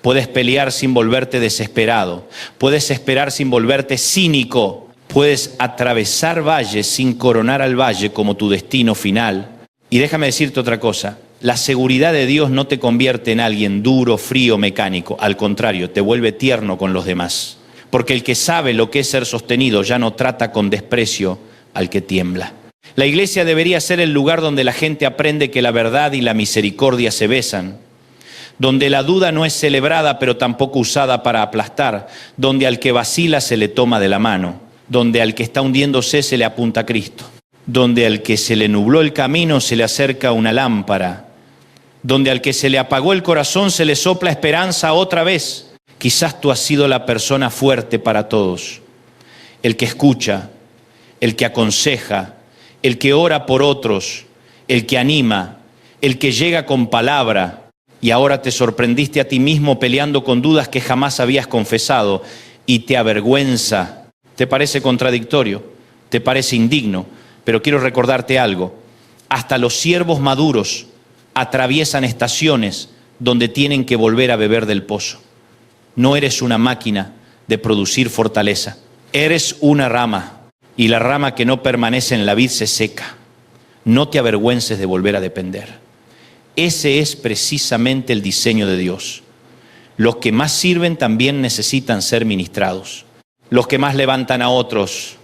Puedes pelear sin volverte desesperado. Puedes esperar sin volverte cínico. Puedes atravesar valles sin coronar al valle como tu destino final. Y déjame decirte otra cosa. La seguridad de Dios no te convierte en alguien duro, frío, mecánico. Al contrario, te vuelve tierno con los demás. Porque el que sabe lo que es ser sostenido ya no trata con desprecio al que tiembla. La iglesia debería ser el lugar donde la gente aprende que la verdad y la misericordia se besan, donde la duda no es celebrada pero tampoco usada para aplastar, donde al que vacila se le toma de la mano, donde al que está hundiéndose se le apunta a Cristo, donde al que se le nubló el camino se le acerca una lámpara, donde al que se le apagó el corazón se le sopla esperanza otra vez. Quizás tú has sido la persona fuerte para todos, el que escucha, el que aconseja, el que ora por otros, el que anima, el que llega con palabra, y ahora te sorprendiste a ti mismo peleando con dudas que jamás habías confesado y te avergüenza. ¿Te parece contradictorio? ¿Te parece indigno? Pero quiero recordarte algo. Hasta los siervos maduros atraviesan estaciones donde tienen que volver a beber del pozo. No eres una máquina de producir fortaleza. Eres una rama. Y la rama que no permanece en la vid se seca. No te avergüences de volver a depender. Ese es precisamente el diseño de Dios. Los que más sirven también necesitan ser ministrados. Los que más levantan a otros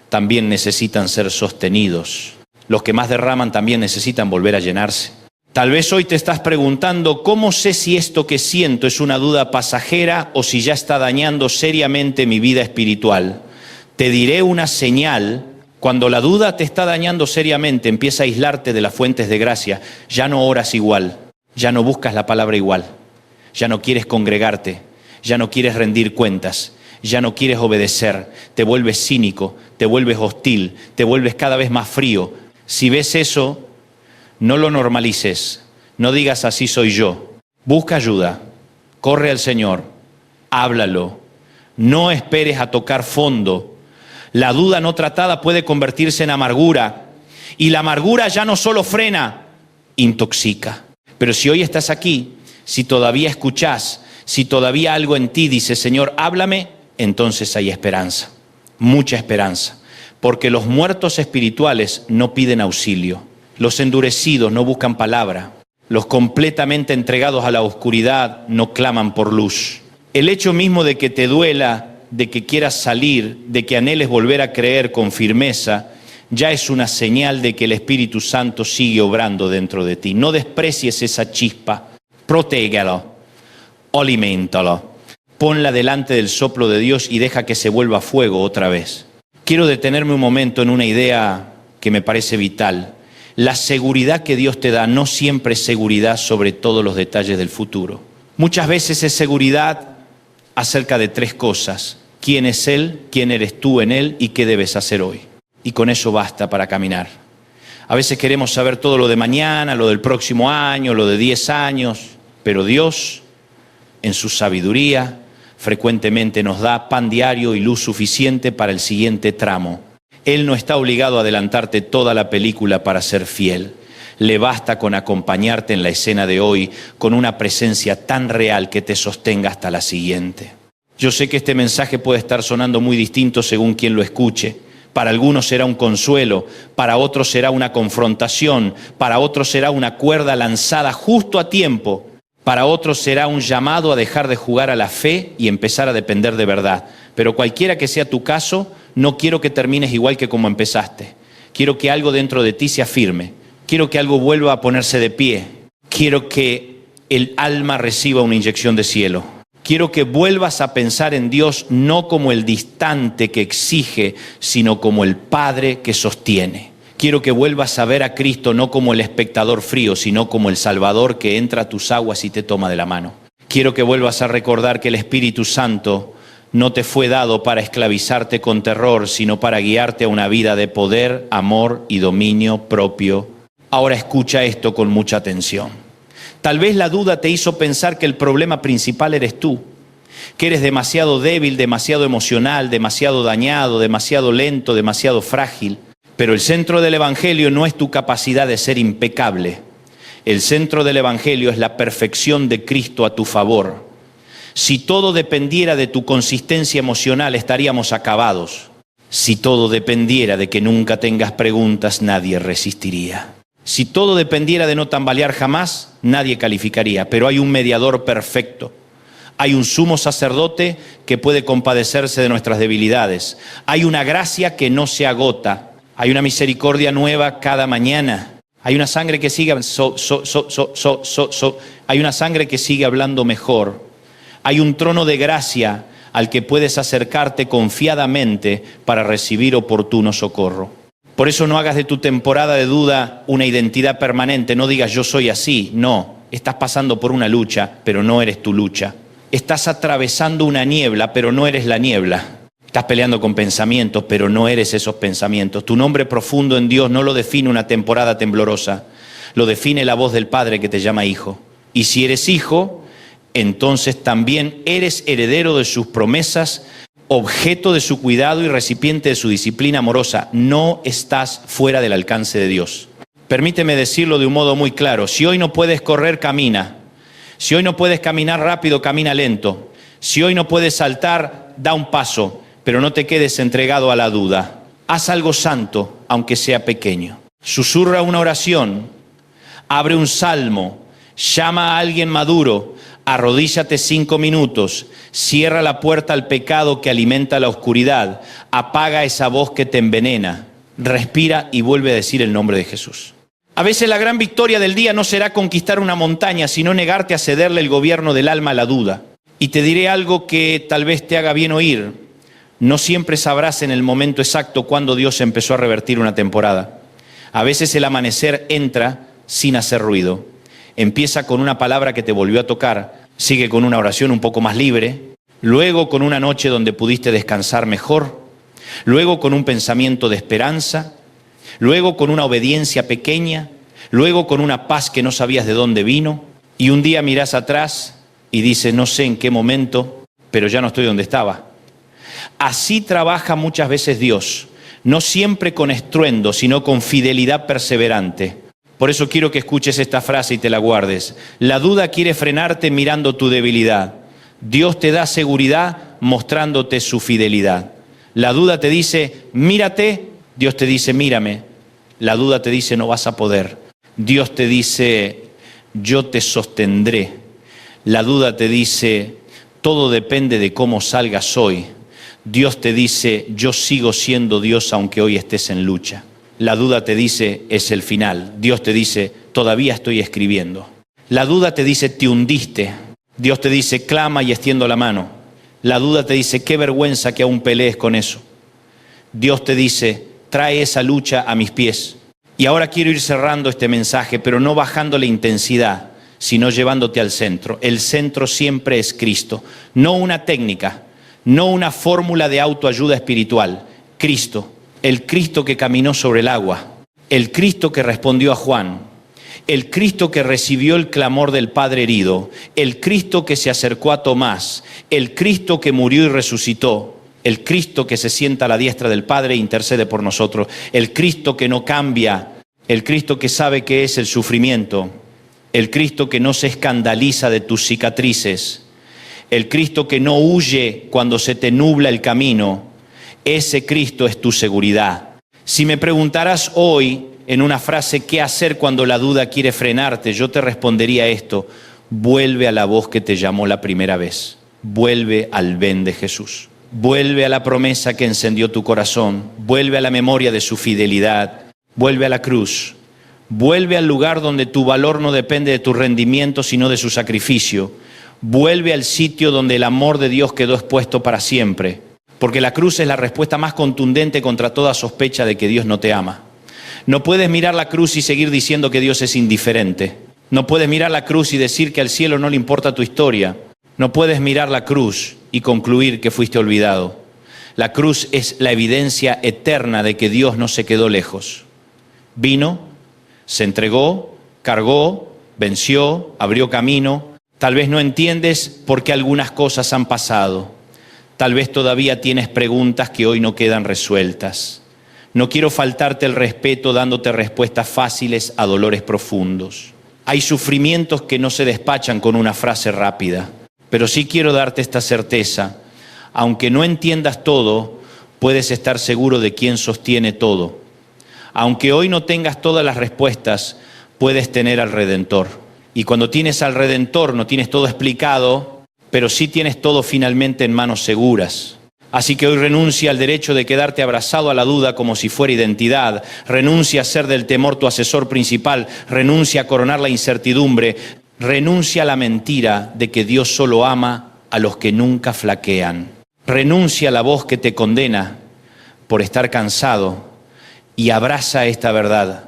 también necesitan ser sostenidos. Los que más derraman también necesitan volver a llenarse. Tal vez hoy te estás preguntando, ¿cómo sé si esto que siento es una duda pasajera o si ya está dañando seriamente mi vida espiritual? Te diré una señal. Cuando la duda te está dañando seriamente, empieza a aislarte de las fuentes de gracia. Ya no oras igual, ya no buscas la palabra igual, ya no quieres congregarte, ya no quieres rendir cuentas, ya no quieres obedecer, te vuelves cínico, te vuelves hostil, te vuelves cada vez más frío. Si ves eso, no lo normalices, no digas así soy yo. Busca ayuda, corre al Señor, háblalo, no esperes a tocar fondo. La duda no tratada puede convertirse en amargura. Y la amargura ya no solo frena, intoxica. Pero si hoy estás aquí, si todavía escuchás, si todavía algo en ti dice, Señor, háblame, entonces hay esperanza, mucha esperanza. Porque los muertos espirituales no piden auxilio. Los endurecidos no buscan palabra. Los completamente entregados a la oscuridad no claman por luz. El hecho mismo de que te duela, de que quieras salir, de que anheles volver a creer con firmeza, ya es una señal de que el Espíritu Santo sigue obrando dentro de ti. No desprecies esa chispa, protégalo, aliméntalo, ponla delante del soplo de Dios y deja que se vuelva fuego otra vez. Quiero detenerme un momento en una idea que me parece vital. La seguridad que Dios te da no siempre es seguridad sobre todos los detalles del futuro. Muchas veces es seguridad acerca de 3 cosas. ¿Quién es Él? ¿Quién eres tú en Él? ¿Y qué debes hacer hoy? Y con eso basta para caminar. A veces queremos saber todo lo de mañana, lo del próximo año, lo de 10 años, pero Dios, en su sabiduría, frecuentemente nos da pan diario y luz suficiente para el siguiente tramo. Él no está obligado a adelantarte toda la película para ser fiel. Le basta con acompañarte en la escena de hoy con una presencia tan real que te sostenga hasta la siguiente. Yo sé que este mensaje puede estar sonando muy distinto según quien lo escuche. Para algunos será un consuelo, para otros será una confrontación, para otros será una cuerda lanzada justo a tiempo, para otros será un llamado a dejar de jugar a la fe y empezar a depender de verdad. Pero cualquiera que sea tu caso, no quiero que termines igual que como empezaste. Quiero que algo dentro de ti se afirme. Quiero que algo vuelva a ponerse de pie. Quiero que el alma reciba una inyección de cielo. Quiero que vuelvas a pensar en Dios no como el distante que exige, sino como el Padre que sostiene. Quiero que vuelvas a ver a Cristo no como el espectador frío, sino como el Salvador que entra a tus aguas y te toma de la mano. Quiero que vuelvas a recordar que el Espíritu Santo no te fue dado para esclavizarte con terror, sino para guiarte a una vida de poder, amor y dominio propio. Ahora escucha esto con mucha atención. Tal vez la duda te hizo pensar que el problema principal eres tú, que eres demasiado débil, demasiado emocional, demasiado dañado, demasiado lento, demasiado frágil. Pero el centro del Evangelio no es tu capacidad de ser impecable. El centro del Evangelio es la perfección de Cristo a tu favor. Si todo dependiera de tu consistencia emocional, estaríamos acabados. Si todo dependiera de que nunca tengas preguntas, nadie resistiría. Si todo dependiera de no tambalear jamás, nadie calificaría. Pero hay un mediador perfecto. Hay un sumo sacerdote que puede compadecerse de nuestras debilidades. Hay una gracia que no se agota. Hay una misericordia nueva cada mañana. Hay una sangre que sigue, hay una sangre que sigue hablando mejor. Hay un trono de gracia al que puedes acercarte confiadamente para recibir oportuno socorro. Por eso no hagas de tu temporada de duda una identidad permanente. No digas yo soy así. No, estás pasando por una lucha, pero no eres tu lucha. Estás atravesando una niebla, pero no eres la niebla. Estás peleando con pensamientos, pero no eres esos pensamientos. Tu nombre profundo en Dios no lo define una temporada temblorosa. Lo define la voz del Padre que te llama hijo. Y si eres hijo, entonces también eres heredero de sus promesas, objeto de su cuidado y recipiente de su disciplina amorosa. No estás fuera del alcance de Dios. Permíteme decirlo de un modo muy claro. Si hoy no puedes correr, camina. Si hoy no puedes caminar rápido, camina lento. Si hoy no puedes saltar, da un paso. Pero no te quedes entregado a la duda. Haz algo santo, aunque sea pequeño. Susurra una oración, abre un salmo, llama a alguien maduro, arrodíllate 5 minutos, cierra la puerta al pecado que alimenta la oscuridad, apaga esa voz que te envenena, respira y vuelve a decir el nombre de Jesús. A veces la gran victoria del día no será conquistar una montaña, sino negarte a cederle el gobierno del alma a la duda. Y te diré algo que tal vez te haga bien oír. No siempre sabrás en el momento exacto cuándo Dios empezó a revertir una temporada. A veces el amanecer entra sin hacer ruido. Empieza con una palabra que te volvió a tocar, sigue con una oración un poco más libre, luego con una noche donde pudiste descansar mejor, luego con un pensamiento de esperanza, luego con una obediencia pequeña, luego con una paz que no sabías de dónde vino, y un día mirás atrás y dices, no sé en qué momento, pero ya no estoy donde estaba. Así trabaja muchas veces Dios, no siempre con estruendo, sino con fidelidad perseverante. Por eso quiero que escuches esta frase y te la guardes. La duda quiere frenarte mirando tu debilidad. Dios te da seguridad mostrándote su fidelidad. La duda te dice, mírate, Dios te dice, mírame. La duda te dice, no vas a poder. Dios te dice, yo te sostendré. La duda te dice, todo depende de cómo salgas hoy. Dios te dice, yo sigo siendo Dios aunque hoy estés en lucha. La duda te dice, es el final. Dios te dice, todavía estoy escribiendo. La duda te dice, te hundiste. Dios te dice, clama y extiendo la mano. La duda te dice, qué vergüenza que aún pelees con eso. Dios te dice, trae esa lucha a mis pies. Y ahora quiero ir cerrando este mensaje, pero no bajando la intensidad, sino llevándote al centro. El centro siempre es Cristo, no una técnica, no una fórmula de autoayuda espiritual. Cristo, el Cristo que caminó sobre el agua, el Cristo que respondió a Juan, el Cristo que recibió el clamor del Padre herido, el Cristo que se acercó a Tomás, el Cristo que murió y resucitó, el Cristo que se sienta a la diestra del Padre e intercede por nosotros, el Cristo que no cambia, el Cristo que sabe qué es el sufrimiento, el Cristo que no se escandaliza de tus cicatrices, el Cristo que no huye cuando se te nubla el camino. Ese Cristo es tu seguridad. Si me preguntaras hoy en una frase qué hacer cuando la duda quiere frenarte, yo te respondería esto: vuelve a la voz que te llamó la primera vez, vuelve al ven de Jesús, vuelve a la promesa que encendió tu corazón, vuelve a la memoria de su fidelidad, vuelve a la cruz, vuelve al lugar donde tu valor no depende de tu rendimiento sino de su sacrificio, vuelve al sitio donde el amor de Dios quedó expuesto para siempre, porque la cruz es la respuesta más contundente contra toda sospecha de que Dios no te ama. No puedes mirar la cruz y seguir diciendo que Dios es indiferente. No puedes mirar la cruz y decir que al cielo no le importa tu historia. No puedes mirar la cruz y concluir que fuiste olvidado. La cruz es la evidencia eterna de que Dios no se quedó lejos. Vino, se entregó, cargó, venció, abrió camino. Tal vez no entiendes por qué algunas cosas han pasado. Tal vez todavía tienes preguntas que hoy no quedan resueltas. No quiero faltarte el respeto dándote respuestas fáciles a dolores profundos. Hay sufrimientos que no se despachan con una frase rápida, pero sí quiero darte esta certeza. Aunque no entiendas todo, puedes estar seguro de quién sostiene todo. Aunque hoy no tengas todas las respuestas, puedes tener al Redentor. Y cuando tienes al Redentor, no tienes todo explicado, pero sí tienes todo finalmente en manos seguras. Así que hoy renuncia al derecho de quedarte abrazado a la duda como si fuera identidad. Renuncia a ser del temor tu asesor principal. Renuncia a coronar la incertidumbre. Renuncia a la mentira de que Dios solo ama a los que nunca flaquean. Renuncia a la voz que te condena por estar cansado y abraza esta verdad.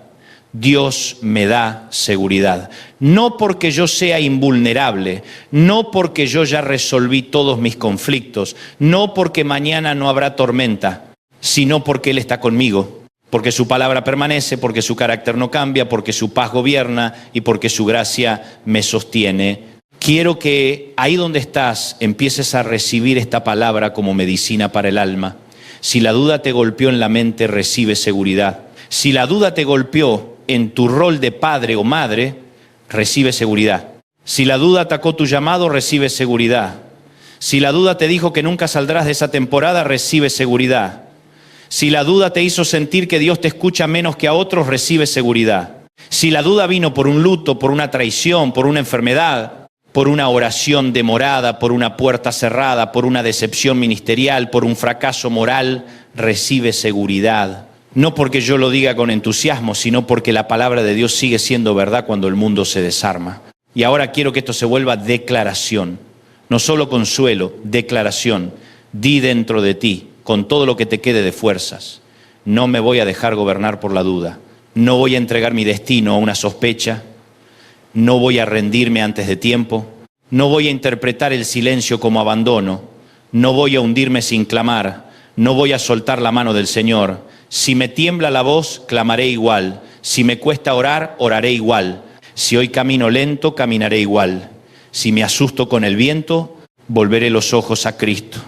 Dios me da seguridad. No porque yo sea invulnerable, no porque yo ya resolví todos mis conflictos, no porque mañana no habrá tormenta, sino porque Él está conmigo, porque su palabra permanece, porque su carácter no cambia, porque su paz gobierna y porque su gracia me sostiene. Quiero que ahí donde estás empieces a recibir esta palabra como medicina para el alma. Si la duda te golpeó en la mente, recibe seguridad. Si la duda te golpeó en tu rol de padre o madre, recibe seguridad. Si la duda atacó tu llamado, recibe seguridad. Si la duda te dijo que nunca saldrás de esa temporada, recibe seguridad. Si la duda te hizo sentir que Dios te escucha menos que a otros, recibe seguridad. Si la duda vino por un luto, por una traición, por una enfermedad, por una oración demorada, por una puerta cerrada, por una decepción ministerial, por un fracaso moral, recibe seguridad. No porque yo lo diga con entusiasmo, sino porque la palabra de Dios sigue siendo verdad cuando el mundo se desarma. Y ahora quiero que esto se vuelva declaración, no solo consuelo, declaración. Di dentro de ti, con todo lo que te quede de fuerzas: no me voy a dejar gobernar por la duda, no voy a entregar mi destino a una sospecha, no voy a rendirme antes de tiempo, no voy a interpretar el silencio como abandono, no voy a hundirme sin clamar, no voy a soltar la mano del Señor. Si me tiembla la voz, clamaré igual. Si me cuesta orar, oraré igual. Si hoy camino lento, caminaré igual. Si me asusto con el viento, volveré los ojos a Cristo.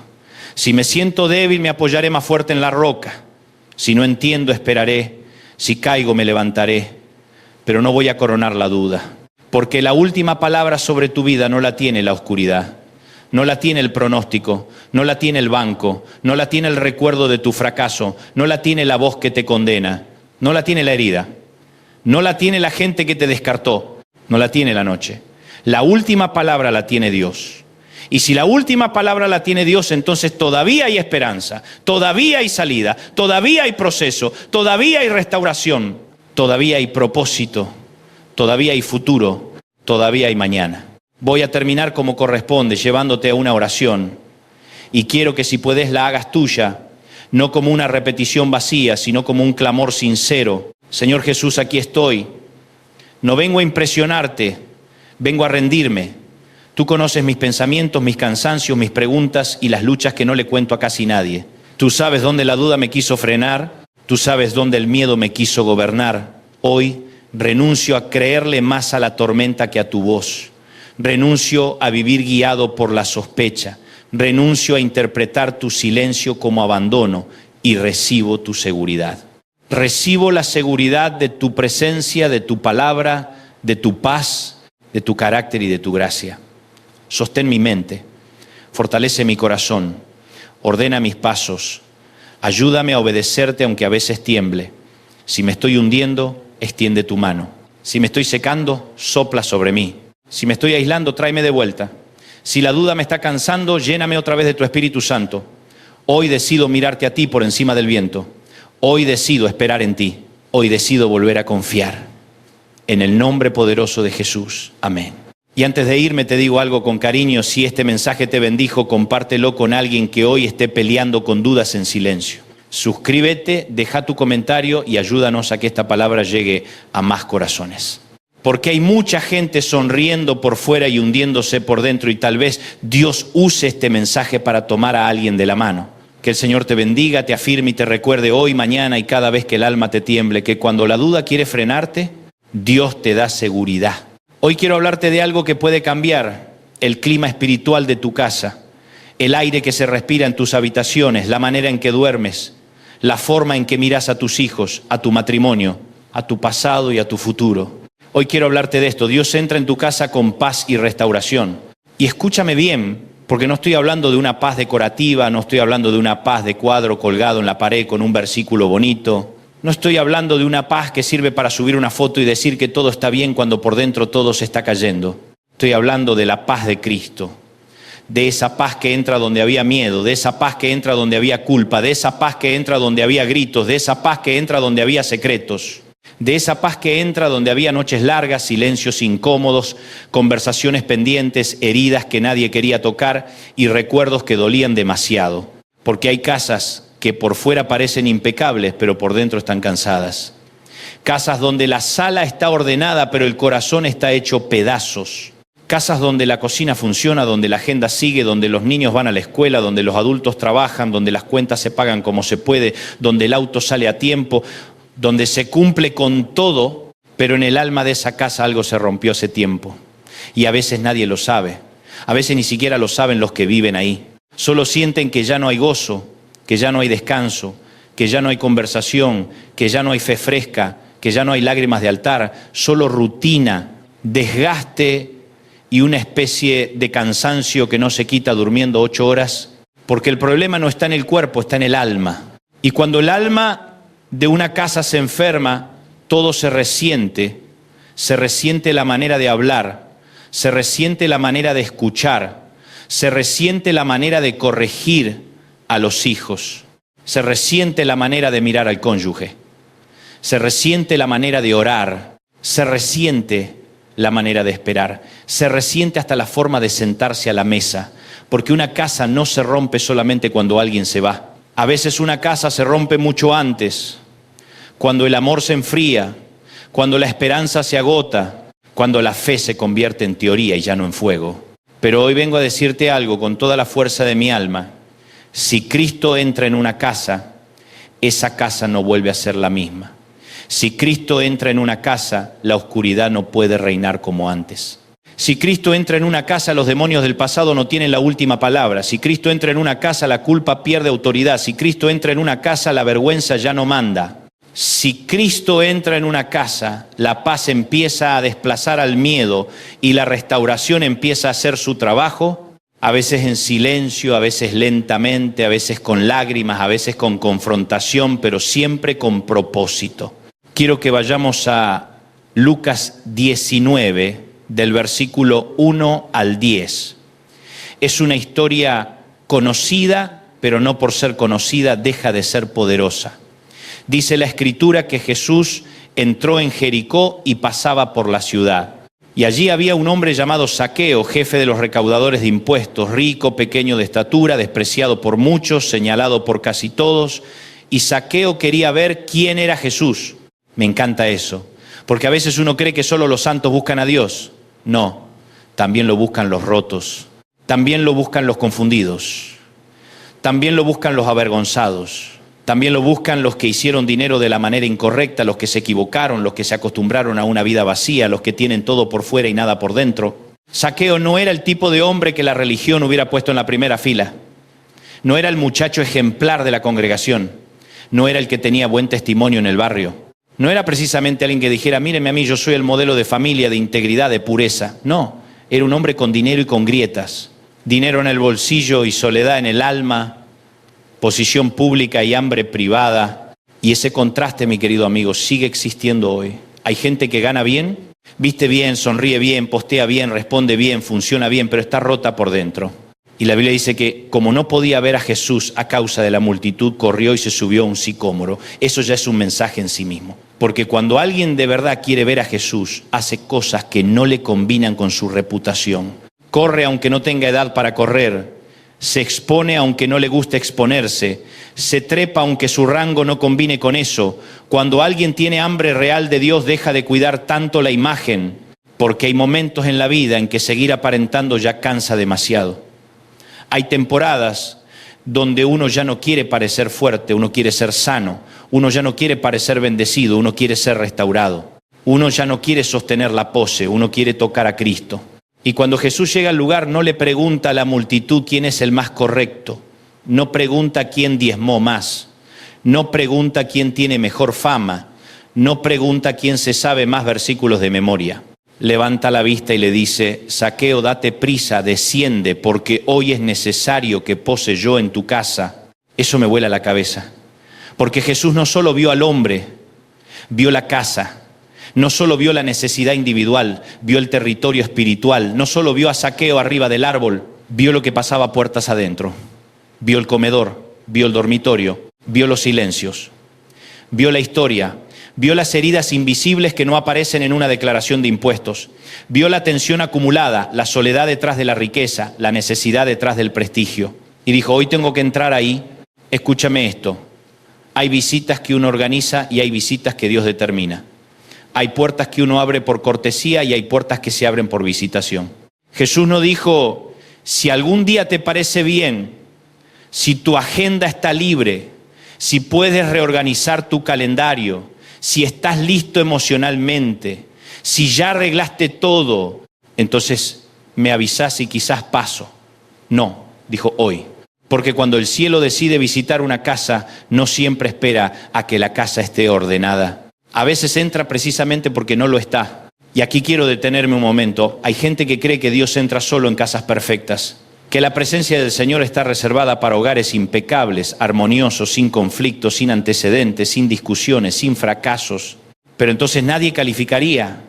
Si me siento débil, me apoyaré más fuerte en la roca. Si no entiendo, esperaré. Si caigo, me levantaré. Pero no voy a coronar la duda, porque la última palabra sobre tu vida no la tiene la oscuridad. No la tiene el pronóstico, no la tiene el banco, no la tiene el recuerdo de tu fracaso, no la tiene la voz que te condena, no la tiene la herida, no la tiene la gente que te descartó, no la tiene la noche. La última palabra la tiene Dios. Y si la última palabra la tiene Dios, entonces todavía hay esperanza, todavía hay salida, todavía hay proceso, todavía hay restauración, todavía hay propósito, todavía hay futuro, todavía hay mañana. Voy a terminar como corresponde, llevándote a una oración. Y quiero que si puedes la hagas tuya, no como una repetición vacía, sino como un clamor sincero. Señor Jesús, aquí estoy. No vengo a impresionarte, vengo a rendirme. Tú conoces mis pensamientos, mis cansancios, mis preguntas y las luchas que no le cuento a casi nadie. Tú sabes dónde la duda me quiso frenar, tú sabes dónde el miedo me quiso gobernar. Hoy renuncio a creerle más a la tormenta que a tu voz. Renuncio a vivir guiado por la sospecha. Renuncio a interpretar tu silencio como abandono y recibo tu seguridad. Recibo la seguridad de tu presencia, de tu palabra, de tu paz, de tu carácter y de tu gracia. Sostén mi mente, fortalece mi corazón, ordena mis pasos, ayúdame a obedecerte aunque a veces tiemble. Si me estoy hundiendo, extiende tu mano. Si me estoy secando, sopla sobre mí. Si me estoy aislando, tráeme de vuelta. Si la duda me está cansando, lléname otra vez de tu Espíritu Santo. Hoy decido mirarte a ti por encima del viento. Hoy decido esperar en ti. Hoy decido volver a confiar. En el nombre poderoso de Jesús. Amén. Y antes de irme te digo algo con cariño. Si este mensaje te bendijo, compártelo con alguien que hoy esté peleando con dudas en silencio. Suscríbete, deja tu comentario y ayúdanos a que esta palabra llegue a más corazones. Porque hay mucha gente sonriendo por fuera y hundiéndose por dentro, y tal vez Dios use este mensaje para tomar a alguien de la mano. Que el Señor te bendiga, te afirme y te recuerde hoy, mañana y cada vez que el alma te tiemble, que cuando la duda quiere frenarte, Dios te da seguridad. Hoy quiero hablarte de algo que puede cambiar el clima espiritual de tu casa, el aire que se respira en tus habitaciones, la manera en que duermes, la forma en que miras a tus hijos, a tu matrimonio, a tu pasado y a tu futuro. Hoy quiero hablarte de esto. Dios entra en tu casa con paz y restauración. Y escúchame bien, porque no estoy hablando de una paz decorativa, no estoy hablando de una paz de cuadro colgado en la pared con un versículo bonito. No estoy hablando de una paz que sirve para subir una foto y decir que todo está bien cuando por dentro todo se está cayendo. Estoy hablando de la paz de Cristo. De esa paz que entra donde había miedo, de esa paz que entra donde había culpa, de esa paz que entra donde había gritos, de esa paz que entra donde había secretos. De esa paz que entra donde había noches largas, silencios incómodos, conversaciones pendientes, heridas que nadie quería tocar y recuerdos que dolían demasiado. Porque hay casas que por fuera parecen impecables, pero por dentro están cansadas. Casas donde la sala está ordenada, pero el corazón está hecho pedazos. Casas donde la cocina funciona, donde la agenda sigue, donde los niños van a la escuela, donde los adultos trabajan, donde las cuentas se pagan como se puede, donde el auto sale a tiempo, donde se cumple con todo, pero en el alma de esa casa algo se rompió hace tiempo. Y a veces nadie lo sabe. A veces ni siquiera lo saben los que viven ahí. Solo sienten que ya no hay gozo, que ya no hay descanso, que ya no hay conversación, que ya no hay fe fresca, que ya no hay lágrimas de altar, solo rutina, desgaste y una especie de cansancio que no se quita durmiendo 8 horas, porque el problema no está en el cuerpo, está en el alma. Y cuando el alma de una casa se enferma, todo se resiente la manera de hablar, se resiente la manera de escuchar, se resiente la manera de corregir a los hijos, se resiente la manera de mirar al cónyuge, se resiente la manera de orar, se resiente la manera de esperar, se resiente hasta la forma de sentarse a la mesa, porque una casa no se rompe solamente cuando alguien se va. A veces una casa se rompe mucho antes, cuando el amor se enfría, cuando la esperanza se agota, cuando la fe se convierte en teoría y ya no en fuego. Pero hoy vengo a decirte algo con toda la fuerza de mi alma. Si Cristo entra en una casa, esa casa no vuelve a ser la misma. Si Cristo entra en una casa, la oscuridad no puede reinar como antes. Si Cristo entra en una casa, los demonios del pasado no tienen la última palabra. Si Cristo entra en una casa, la culpa pierde autoridad. Si Cristo entra en una casa, la vergüenza ya no manda. Si Cristo entra en una casa, la paz empieza a desplazar al miedo y la restauración empieza a hacer su trabajo, a veces en silencio, a veces lentamente, a veces con lágrimas, a veces con confrontación, pero siempre con propósito. Quiero que vayamos a Lucas 19, del versículo 1 al 10. Es una historia conocida, pero no por ser conocida deja de ser poderosa. Dice la Escritura que Jesús entró en Jericó y pasaba por la ciudad. Y allí había un hombre llamado Zaqueo, jefe de los recaudadores de impuestos, rico, pequeño de estatura, despreciado por muchos, señalado por casi todos. Y Zaqueo quería ver quién era Jesús, Me encanta eso, porque a veces uno cree que solo los santos buscan a Dios. No, también lo buscan los rotos, también lo buscan los confundidos, también lo buscan los avergonzados, también lo buscan los que hicieron dinero de la manera incorrecta, los que se equivocaron, los que se acostumbraron a una vida vacía, los que tienen todo por fuera y nada por dentro. Zaqueo no era el tipo de hombre que la religión hubiera puesto en la primera fila. No era el muchacho ejemplar de la congregación. No era el que tenía buen testimonio en el barrio. No era precisamente alguien que dijera, míreme a mí, yo soy el modelo de familia, de integridad, de pureza. No, era un hombre con dinero y con grietas. Dinero en el bolsillo y soledad en el alma, posición pública y hambre privada. Y ese contraste, mi querido amigo, sigue existiendo hoy. Hay gente que gana bien, viste bien, sonríe bien, postea bien, responde bien, funciona bien, pero está rota por dentro. Y la Biblia dice que como no podía ver a Jesús a causa de la multitud, corrió y se subió a un sicómoro. Eso ya es un mensaje en sí mismo. Porque cuando alguien de verdad quiere ver a Jesús, hace cosas que no le combinan con su reputación. Corre aunque no tenga edad para correr. Se expone aunque no le guste exponerse. Se trepa aunque su rango no combine con eso. Cuando alguien tiene hambre real de Dios, deja de cuidar tanto la imagen. Porque hay momentos en la vida en que seguir aparentando ya cansa demasiado. Hay temporadas donde uno ya no quiere parecer fuerte, uno quiere ser sano, uno ya no quiere parecer bendecido, uno quiere ser restaurado, uno ya no quiere sostener la pose, uno quiere tocar a Cristo. Y cuando Jesús llega al lugar no le pregunta a la multitud quién es el más correcto, no pregunta quién diezmó más, no pregunta quién tiene mejor fama, no pregunta quién se sabe más versículos de memoria. Levanta la vista y le dice, Zaqueo, date prisa, desciende, porque hoy es necesario que pose yo en tu casa. Eso me vuela la cabeza, porque Jesús no solo vio al hombre, vio la casa, no solo vio la necesidad individual, vio el territorio espiritual, no solo vio a Zaqueo arriba del árbol, vio lo que pasaba puertas adentro, vio el comedor, vio el dormitorio, vio los silencios, vio la historia, vio las heridas invisibles que no aparecen en una declaración de impuestos. Vio la tensión acumulada, la soledad detrás de la riqueza, la necesidad detrás del prestigio. Y dijo, hoy tengo que entrar ahí. Escúchame esto. Hay visitas que uno organiza y hay visitas que Dios determina. Hay puertas que uno abre por cortesía y hay puertas que se abren por visitación. Jesús no dijo, si algún día te parece bien, si tu agenda está libre, si puedes reorganizar tu calendario, si estás listo emocionalmente, si ya arreglaste todo, entonces me avisás y quizás paso. No, dijo hoy. Porque cuando el cielo decide visitar una casa, no siempre espera a que la casa esté ordenada. A veces entra precisamente porque no lo está. Y aquí quiero detenerme un momento. Hay gente que cree que Dios entra solo en casas perfectas, que la presencia del Señor está reservada para hogares impecables, armoniosos, sin conflictos, sin antecedentes, sin discusiones, sin fracasos. Pero entonces nadie calificaría,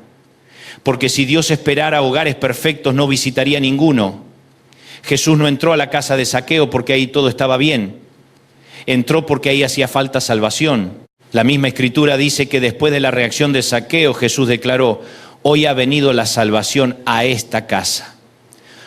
porque si Dios esperara hogares perfectos no visitaría ninguno. Jesús no entró a la casa de Zaqueo porque ahí todo estaba bien. Entró porque ahí hacía falta salvación. La misma Escritura dice que después de la reacción de Zaqueo, Jesús declaró, hoy ha venido la salvación a esta casa.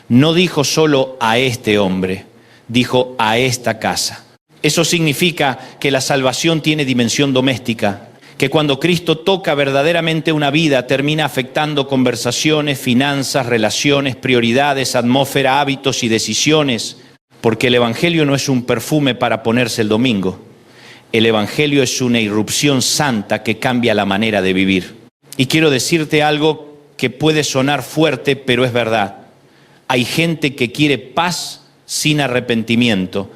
No dijo solo a este hombre, dijo a esta casa. Eso significa que la salvación tiene dimensión doméstica, que cuando Cristo toca verdaderamente una vida termina afectando conversaciones, finanzas, relaciones, prioridades, atmósfera, hábitos y decisiones, porque el Evangelio no es un perfume para ponerse el domingo. El Evangelio es una irrupción santa que cambia la manera de vivir. Y quiero decirte algo que puede sonar fuerte, pero es verdad. Hay gente que quiere paz sin arrepentimiento,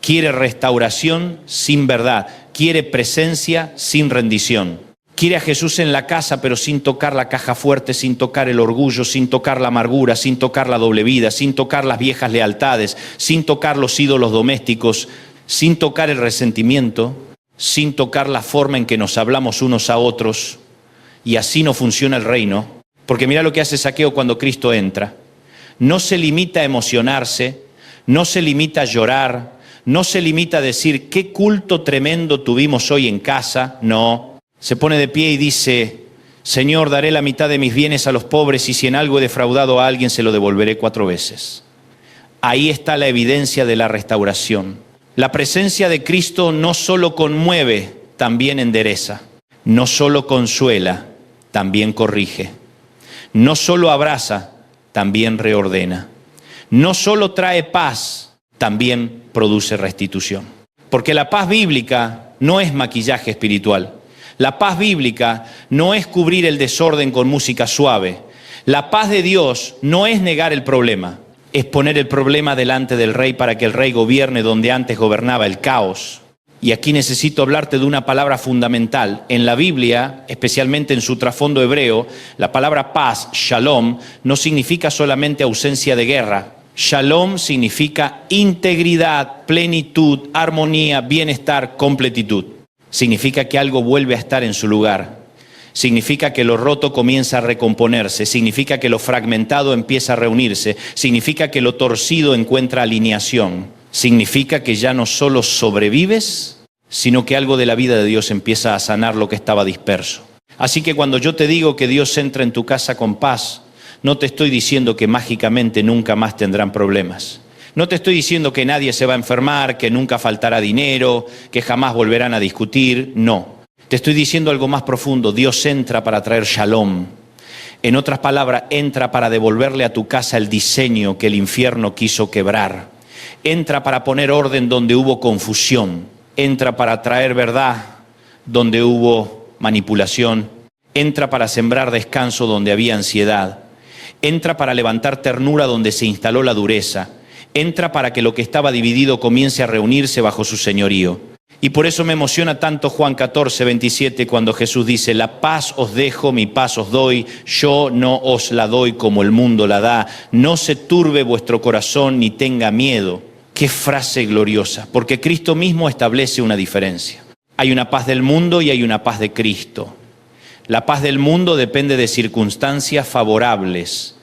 quiere restauración sin verdad, quiere presencia sin rendición. Quiere a Jesús en la casa, pero sin tocar la caja fuerte, sin tocar el orgullo, sin tocar la amargura, sin tocar la doble vida, sin tocar las viejas lealtades, sin tocar los ídolos domésticos, sin tocar el resentimiento, sin tocar la forma en que nos hablamos unos a otros. Y así no funciona el reino, porque mira lo que hace Zaqueo cuando Cristo entra. No se limita a emocionarse, no se limita a llorar, no se limita a decir qué culto tremendo tuvimos hoy en casa, no. Se pone de pie y dice, Señor, daré la mitad de mis bienes a los pobres y si en algo he defraudado a alguien se lo devolveré 4 veces. Ahí está la evidencia de la restauración. La presencia de Cristo no solo conmueve, también endereza. No solo consuela, también corrige. No solo abraza, también reordena. No solo trae paz, también produce restitución. Porque la paz bíblica no es maquillaje espiritual. La paz bíblica no es cubrir el desorden con música suave. La paz de Dios no es negar el problema, es poner el problema delante del rey para que el rey gobierne donde antes gobernaba el caos. Y aquí necesito hablarte de una palabra fundamental. En la Biblia, especialmente en su trasfondo hebreo, la palabra paz, shalom, no significa solamente ausencia de guerra. Shalom significa integridad, plenitud, armonía, bienestar, completitud. Significa que algo vuelve a estar en su lugar. Significa que lo roto comienza a recomponerse. Significa que lo fragmentado empieza a reunirse. Significa que lo torcido encuentra alineación. Significa que ya no solo sobrevives, sino que algo de la vida de Dios empieza a sanar lo que estaba disperso. Así que cuando yo te digo que Dios entra en tu casa con paz, no te estoy diciendo que mágicamente nunca más tendrán problemas. No te estoy diciendo que nadie se va a enfermar, que nunca faltará dinero, que jamás volverán a discutir. No. Te estoy diciendo algo más profundo. Dios entra para traer shalom. En otras palabras, entra para devolverle a tu casa el diseño que el infierno quiso quebrar. Entra para poner orden donde hubo confusión. Entra para traer verdad donde hubo manipulación. Entra para sembrar descanso donde había ansiedad. Entra para levantar ternura donde se instaló la dureza. Entra para que lo que estaba dividido comience a reunirse bajo su señorío. Y por eso me emociona tanto Juan 14, 27, cuando Jesús dice: la paz os dejo, mi paz os doy, yo no os la doy como el mundo la da. No se turbe vuestro corazón ni tenga miedo. Qué frase gloriosa, porque Cristo mismo establece una diferencia. Hay una paz del mundo y hay una paz de Cristo. La paz del mundo depende de circunstancias favorables.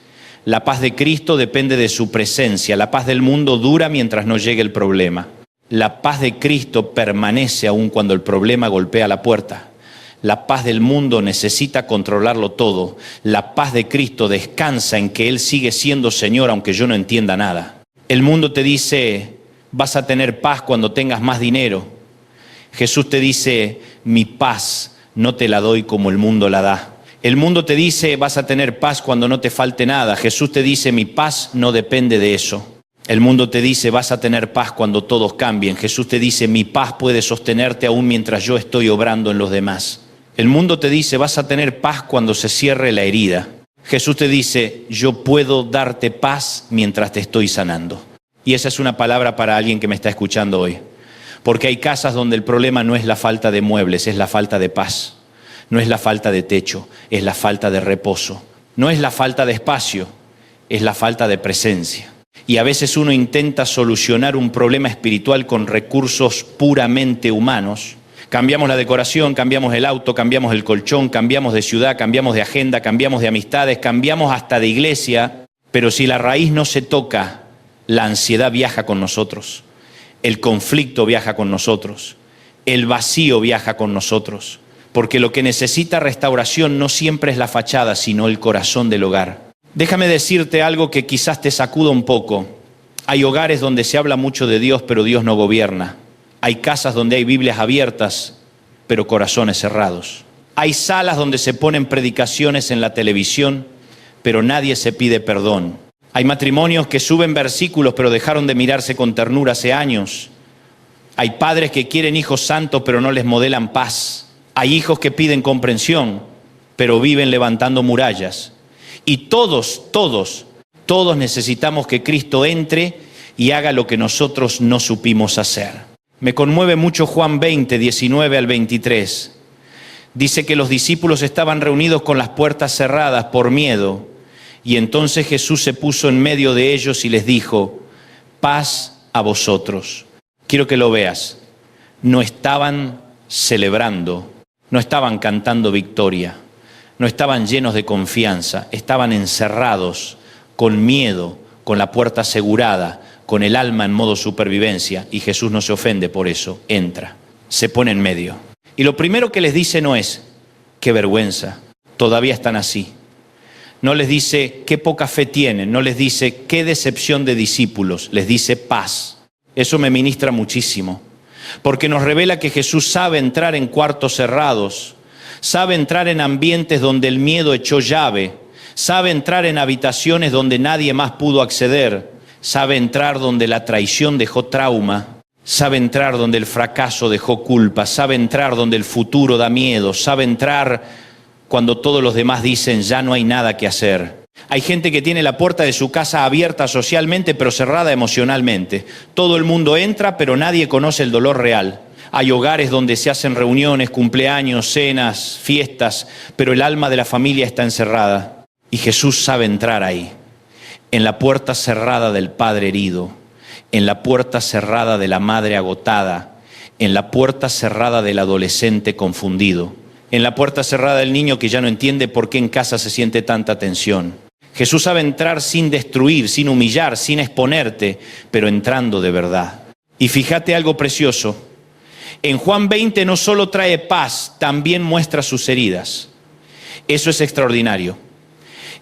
La paz de Cristo depende de su presencia. La paz del mundo dura mientras no llegue el problema. La paz de Cristo permanece aun cuando el problema golpea la puerta. La paz del mundo necesita controlarlo todo. La paz de Cristo descansa en que Él sigue siendo Señor aunque yo no entienda nada. El mundo te dice: vas a tener paz cuando tengas más dinero. Jesús te dice: mi paz no te la doy como el mundo la da. El mundo te dice: vas a tener paz cuando no te falte nada. Jesús te dice: mi paz no depende de eso. El mundo te dice: vas a tener paz cuando todos cambien. Jesús te dice: mi paz puede sostenerte aún mientras yo estoy obrando en los demás. El mundo te dice: vas a tener paz cuando se cierre la herida. Jesús te dice: yo puedo darte paz mientras te estoy sanando. Y esa es una palabra para alguien que me está escuchando hoy. Porque hay casas donde el problema no es la falta de muebles, es la falta de paz. No es la falta de techo, es la falta de reposo. No es la falta de espacio, es la falta de presencia. Y a veces uno intenta solucionar un problema espiritual con recursos puramente humanos. Cambiamos la decoración, cambiamos el auto, cambiamos el colchón, cambiamos de ciudad, cambiamos de agenda, cambiamos de amistades, cambiamos hasta de iglesia. Pero si la raíz no se toca, la ansiedad viaja con nosotros. El conflicto viaja con nosotros. El vacío viaja con nosotros. Porque lo que necesita restauración no siempre es la fachada, sino el corazón del hogar. Déjame decirte algo que quizás te sacuda un poco. Hay hogares donde se habla mucho de Dios, pero Dios no gobierna. Hay casas donde hay Biblias abiertas, pero corazones cerrados. Hay salas donde se ponen predicaciones en la televisión, pero nadie se pide perdón. Hay matrimonios que suben versículos, pero dejaron de mirarse con ternura hace años. Hay padres que quieren hijos santos, pero no les modelan paz. Hay hijos que piden comprensión, pero viven levantando murallas. Y todos necesitamos que Cristo entre y haga lo que nosotros no supimos hacer. Me conmueve mucho Juan 20, 19 al 23. Dice que los discípulos estaban reunidos con las puertas cerradas por miedo. Y entonces Jesús se puso en medio de ellos y les dijo: paz a vosotros. Quiero que lo veas. No estaban celebrando, no estaban cantando victoria. No estaban llenos de confianza, estaban encerrados, con miedo, con la puerta asegurada, con el alma en modo supervivencia. Y Jesús no se ofende por eso, entra, se pone en medio. Y lo primero que les dice no es: qué vergüenza, todavía están así. No les dice: qué poca fe tienen, no les dice: qué decepción de discípulos, les dice: paz. Eso me ministra muchísimo, porque nos revela que Jesús sabe entrar en cuartos cerrados, sabe entrar en ambientes donde el miedo echó llave, sabe entrar en habitaciones donde nadie más pudo acceder, sabe entrar donde la traición dejó trauma, sabe entrar donde el fracaso dejó culpa, sabe entrar donde el futuro da miedo, sabe entrar cuando todos los demás dicen ya no hay nada que hacer. Hay gente que tiene la puerta de su casa abierta socialmente pero cerrada emocionalmente. Todo el mundo entra pero nadie conoce el dolor real. Hay hogares donde se hacen reuniones, cumpleaños, cenas, fiestas, pero el alma de la familia está encerrada. Y Jesús sabe entrar ahí, en la puerta cerrada del padre herido, en la puerta cerrada de la madre agotada, en la puerta cerrada del adolescente confundido, en la puerta cerrada del niño que ya no entiende por qué en casa se siente tanta tensión. Jesús sabe entrar sin destruir, sin humillar, sin exponerte, pero entrando de verdad. Y fíjate algo precioso. En Juan 20 no solo trae paz, también muestra sus heridas. Eso es extraordinario.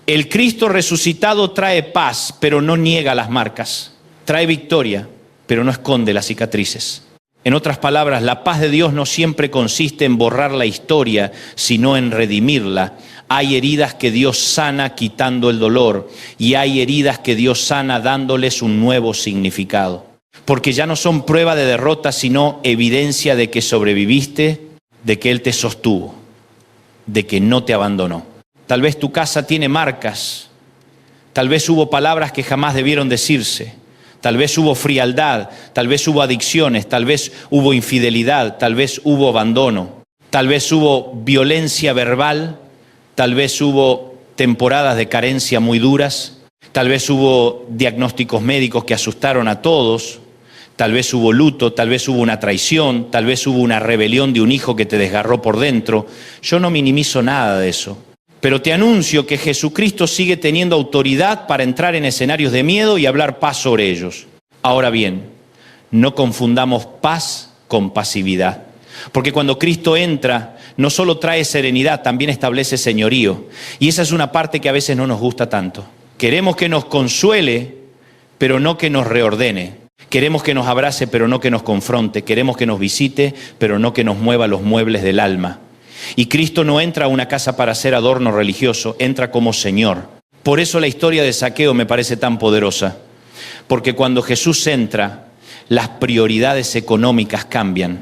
El Cristo resucitado trae paz, pero no niega las marcas. Trae victoria, pero no esconde las cicatrices. En otras palabras, la paz de Dios no siempre consiste en borrar la historia, sino en redimirla. Hay heridas que Dios sana quitando el dolor, y hay heridas que Dios sana dándoles un nuevo significado. Porque ya no son prueba de derrota, sino evidencia de que sobreviviste, de que Él te sostuvo, de que no te abandonó. Tal vez tu casa tiene marcas, tal vez hubo palabras que jamás debieron decirse, tal vez hubo frialdad, tal vez hubo adicciones, tal vez hubo infidelidad, tal vez hubo abandono, tal vez hubo violencia verbal, tal vez hubo temporadas de carencia muy duras, tal vez hubo diagnósticos médicos que asustaron a todos, tal vez hubo luto, tal vez hubo una traición, tal vez hubo una rebelión de un hijo que te desgarró por dentro. Yo no minimizo nada de eso. Pero te anuncio que Jesucristo sigue teniendo autoridad para entrar en escenarios de miedo y hablar paz sobre ellos. Ahora bien, no confundamos paz con pasividad. Porque cuando Cristo entra, no solo trae serenidad, también establece señorío. Y esa es una parte que a veces no nos gusta tanto. Queremos que nos consuele, pero no que nos reordene. Queremos que nos abrace, pero no que nos confronte. Queremos que nos visite, pero no que nos mueva los muebles del alma. Y Cristo no entra a una casa para ser adorno religioso, entra como Señor. Por eso la historia de Zaqueo me parece tan poderosa. Porque cuando Jesús entra, las prioridades económicas cambian.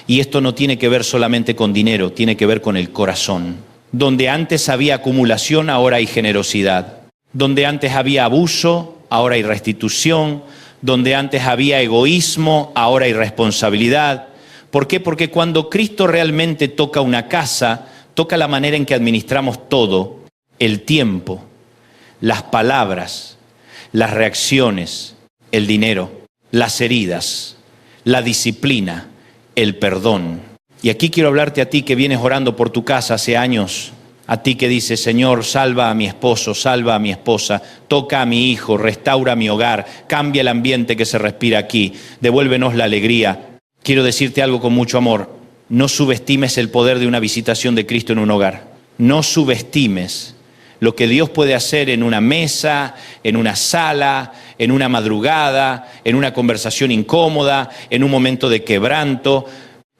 Y esto no tiene que ver solamente con dinero, tiene que ver con el corazón. Donde antes había acumulación, ahora hay generosidad. Donde antes había abuso, ahora hay restitución. Donde antes había egoísmo, ahora hay responsabilidad. ¿Por qué? Porque cuando Cristo realmente toca una casa, toca la manera en que administramos todo, el tiempo, las palabras, las reacciones, el dinero, las heridas, la disciplina, el perdón. Y aquí quiero hablarte a ti que vienes orando por tu casa hace años, a ti que dices, Señor, salva a mi esposo, salva a mi esposa, toca a mi hijo, restaura mi hogar, cambia el ambiente que se respira aquí, devuélvenos la alegría. Quiero decirte algo con mucho amor, no subestimes el poder de una visitación de Cristo en un hogar. No subestimes lo que Dios puede hacer en una mesa, en una sala, en una madrugada, en una conversación incómoda, en un momento de quebranto,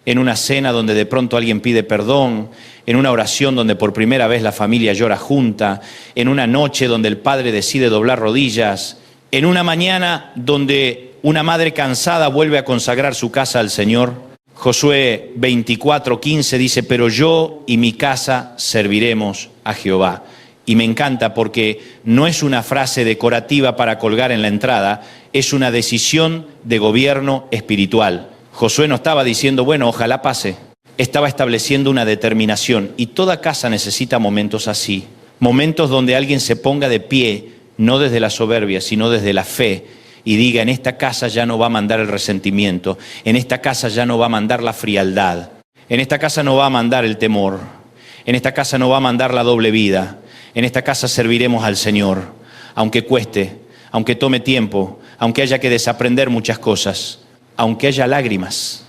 en una cena donde de pronto alguien pide perdón, en una oración donde por primera vez la familia llora junta, en una noche donde el padre decide doblar rodillas, en una mañana donde una madre cansada vuelve a consagrar su casa al Señor. Josué 24:15 dice, pero yo y mi casa serviremos a Jehová. Y me encanta porque no es una frase decorativa para colgar en la entrada, es una decisión de gobierno espiritual. Josué no estaba diciendo, bueno, ojalá pase. Estaba estableciendo una determinación. Y toda casa necesita momentos así. Momentos donde alguien se ponga de pie, no desde la soberbia, sino desde la fe. Y diga, en esta casa ya no va a mandar el resentimiento, en esta casa ya no va a mandar la frialdad, en esta casa no va a mandar el temor, en esta casa no va a mandar la doble vida, en esta casa serviremos al Señor, aunque cueste, aunque tome tiempo, aunque haya que desaprender muchas cosas, aunque haya lágrimas,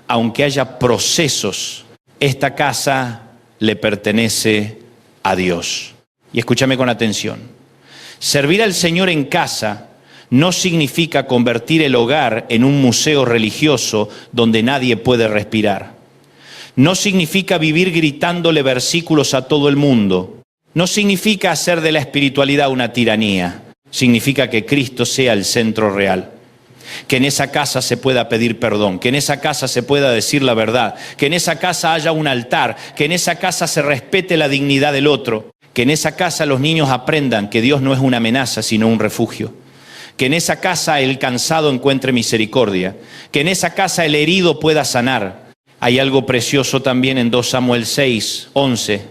aunque haya procesos, esta casa le pertenece a Dios. Y escúchame con atención, servir al Señor en casa no significa convertir el hogar en un museo religioso donde nadie puede respirar. No significa vivir gritándole versículos a todo el mundo. No significa hacer de la espiritualidad una tiranía. Significa que Cristo sea el centro real. Que en esa casa se pueda pedir perdón, que en esa casa se pueda decir la verdad, que en esa casa haya un altar, que en esa casa se respete la dignidad del otro, que en esa casa los niños aprendan que Dios no es una amenaza, sino un refugio. Que en esa casa el cansado encuentre misericordia, que en esa casa el herido pueda sanar. Hay algo precioso también en 2 Samuel 6, 11.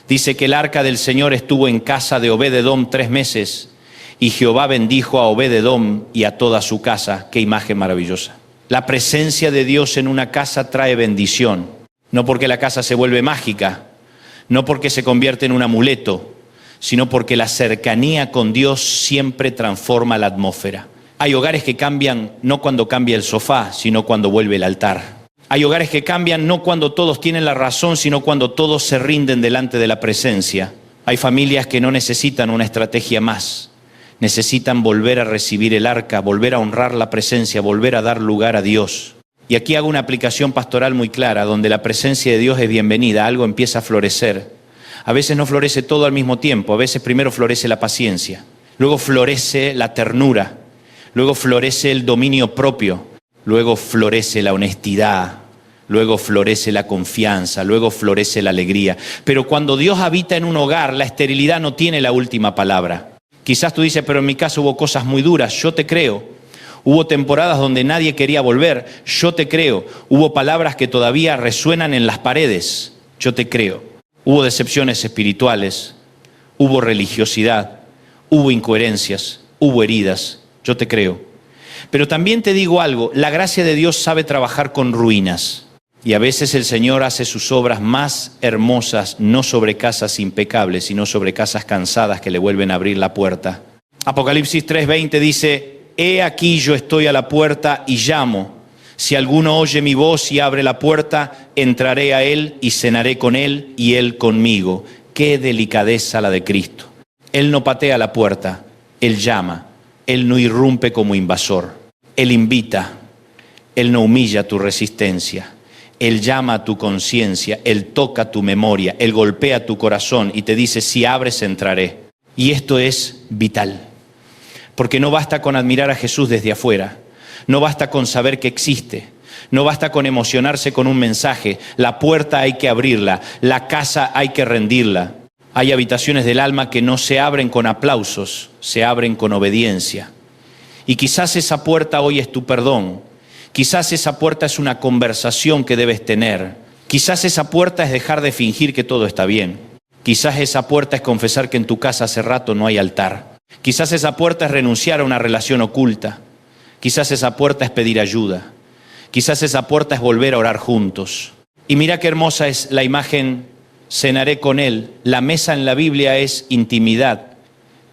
Dice que el arca del Señor estuvo en casa de Obed-edom 3 meses. Y Jehová bendijo a Obed-edom y a toda su casa. Qué imagen maravillosa. La presencia de Dios en una casa trae bendición. No porque la casa se vuelve mágica, no porque se convierte en un amuleto, sino porque la cercanía con Dios siempre transforma la atmósfera. Hay hogares que cambian no cuando cambia el sofá, sino cuando vuelve el altar. Hay hogares que cambian no cuando todos tienen la razón, sino cuando todos se rinden delante de la presencia. Hay familias que no necesitan una estrategia más. Necesitan volver a recibir el arca, volver a honrar la presencia, volver a dar lugar a Dios. Y aquí hago una aplicación pastoral muy clara, donde la presencia de Dios es bienvenida, algo empieza a florecer. A veces no florece todo al mismo tiempo, a veces primero florece la paciencia, luego florece la ternura, luego florece el dominio propio, luego florece la honestidad, luego florece la confianza, luego florece la alegría. Pero cuando Dios habita en un hogar, la esterilidad no tiene la última palabra. Quizás tú dices, pero en mi caso hubo cosas muy duras, yo te creo. Hubo temporadas donde nadie quería volver, yo te creo. Hubo palabras que todavía resuenan en las paredes, yo te creo. Hubo decepciones espirituales, hubo religiosidad, hubo incoherencias, hubo heridas, yo te creo. Pero también te digo algo, la gracia de Dios sabe trabajar con ruinas. Y a veces el Señor hace sus obras más hermosas, no sobre casas impecables, sino sobre casas cansadas que le vuelven a abrir la puerta. Apocalipsis 3:20 dice, he aquí yo estoy a la puerta y llamo. Si alguno oye mi voz y abre la puerta, entraré a él y cenaré con él y él conmigo. Qué delicadeza la de Cristo. Él no patea la puerta, Él llama. Él no irrumpe como invasor. Él invita. Él no humilla tu resistencia. Él llama a tu conciencia, Él toca tu memoria, Él golpea tu corazón y te dice, si abres, entraré. Y esto es vital, porque no basta con admirar a Jesús desde afuera, no basta con saber que existe, no basta con emocionarse con un mensaje, la puerta hay que abrirla, la casa hay que rendirla. Hay habitaciones del alma que no se abren con aplausos, se abren con obediencia. Y quizás esa puerta hoy es tu perdón. Quizás esa puerta es una conversación que debes tener. Quizás esa puerta es dejar de fingir que todo está bien. Quizás esa puerta es confesar que en tu casa hace rato no hay altar. Quizás esa puerta es renunciar a una relación oculta. Quizás esa puerta es pedir ayuda. Quizás esa puerta es volver a orar juntos. Y mira qué hermosa es la imagen, cenaré con Él. La mesa en la Biblia es intimidad,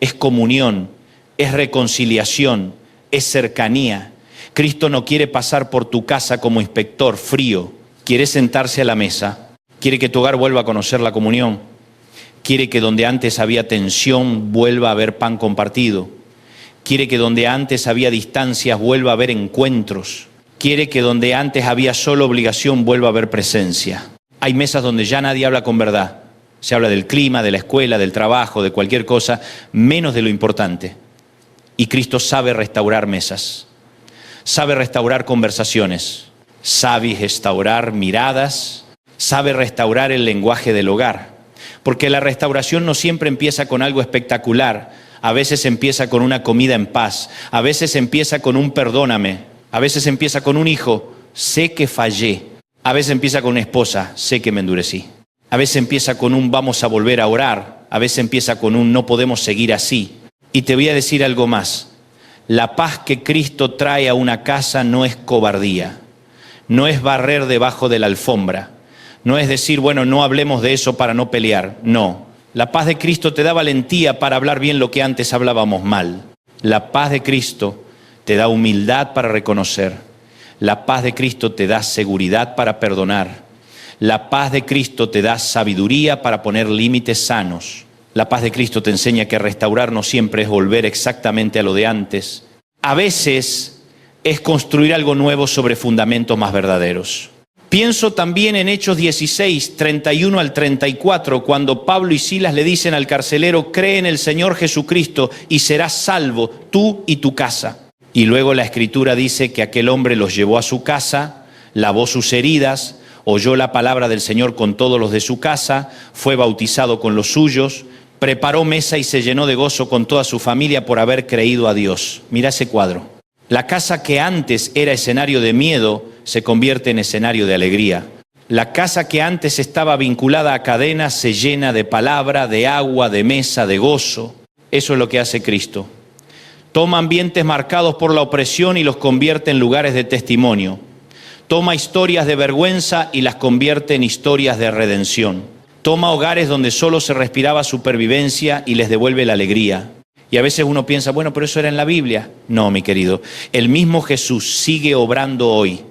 es comunión, es reconciliación, es cercanía. Cristo no quiere pasar por tu casa como inspector frío. Quiere sentarse a la mesa. Quiere que tu hogar vuelva a conocer la comunión. Quiere que donde antes había tensión vuelva a haber pan compartido. Quiere que donde antes había distancias vuelva a haber encuentros. Quiere que donde antes había solo obligación vuelva a haber presencia. Hay mesas donde ya nadie habla con verdad. Se habla del clima, de la escuela, del trabajo, de cualquier cosa, menos de lo importante. Y Cristo sabe restaurar mesas. Sabe restaurar conversaciones, sabe restaurar miradas, sabe restaurar el lenguaje del hogar. Porque la restauración no siempre empieza con algo espectacular, a veces empieza con una comida en paz, a veces empieza con un perdóname, a veces empieza con un hijo, sé que fallé, a veces empieza con una esposa, sé que me endurecí, a veces empieza con un vamos a volver a orar, a veces empieza con un no podemos seguir así. Y te voy a decir algo más. La paz que Cristo trae a una casa no es cobardía, no es barrer debajo de la alfombra, no es decir, bueno, no hablemos de eso para no pelear, no. La paz de Cristo te da valentía para hablar bien lo que antes hablábamos mal. La paz de Cristo te da humildad para reconocer. La paz de Cristo te da seguridad para perdonar. La paz de Cristo te da sabiduría para poner límites sanos. La paz de Cristo te enseña que restaurar no siempre es volver exactamente a lo de antes. A veces es construir algo nuevo sobre fundamentos más verdaderos. Pienso también en Hechos 16, 31 al 34, cuando Pablo y Silas le dicen al carcelero: cree en el Señor Jesucristo y serás salvo, tú y tu casa. Y luego la Escritura dice que aquel hombre los llevó a su casa, lavó sus heridas, oyó la palabra del Señor con todos los de su casa, fue bautizado con los suyos, preparó mesa y se llenó de gozo con toda su familia por haber creído a Dios. Mira ese cuadro. La casa que antes era escenario de miedo se convierte en escenario de alegría. La casa que antes estaba vinculada a cadenas se llena de palabra, de agua, de mesa, de gozo. Eso es lo que hace Cristo. Toma ambientes marcados por la opresión y los convierte en lugares de testimonio. Toma historias de vergüenza y las convierte en historias de redención. Toma hogares donde solo se respiraba supervivencia y les devuelve la alegría. Y a veces uno piensa, bueno, pero eso era en la Biblia. No, mi querido, el mismo Jesús sigue obrando hoy,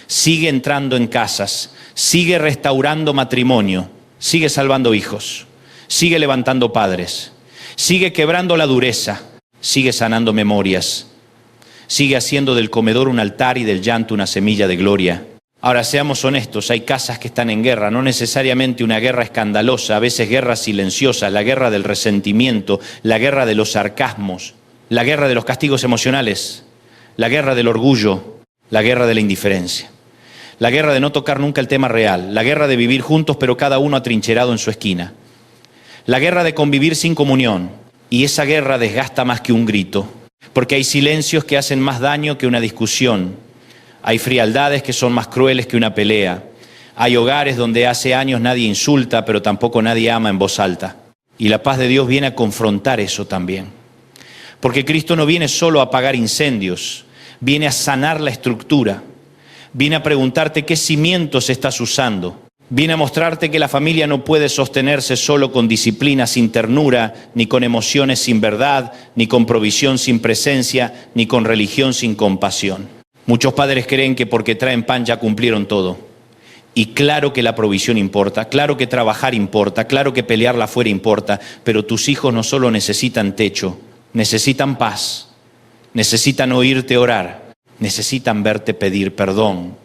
sigue entrando en casas, sigue restaurando matrimonio, sigue salvando hijos, sigue levantando padres, sigue quebrando la dureza, sigue sanando memorias, sigue haciendo del comedor un altar y del llanto una semilla de gloria. Ahora, seamos honestos, hay casas que están en guerra, no necesariamente una guerra escandalosa, a veces guerras silenciosas, la guerra del resentimiento, la guerra de los sarcasmos, la guerra de los castigos emocionales, la guerra del orgullo, la guerra de la indiferencia, la guerra de no tocar nunca el tema real, la guerra de vivir juntos pero cada uno atrincherado en su esquina, la guerra de convivir sin comunión, y esa guerra desgasta más que un grito, porque hay silencios que hacen más daño que una discusión. Hay frialdades que son más crueles que una pelea. Hay hogares donde hace años nadie insulta, pero tampoco nadie ama en voz alta. Y la paz de Dios viene a confrontar eso también. Porque Cristo no viene solo a apagar incendios, viene a sanar la estructura. Viene a preguntarte qué cimientos estás usando. Viene a mostrarte que la familia no puede sostenerse solo con disciplina sin ternura, ni con emociones sin verdad, ni con provisión sin presencia, ni con religión sin compasión. Muchos padres creen que porque traen pan ya cumplieron todo. Y claro que la provisión importa, claro que trabajar importa, claro que pelearla afuera importa, pero tus hijos no solo necesitan techo, necesitan paz, necesitan oírte orar, necesitan verte pedir perdón,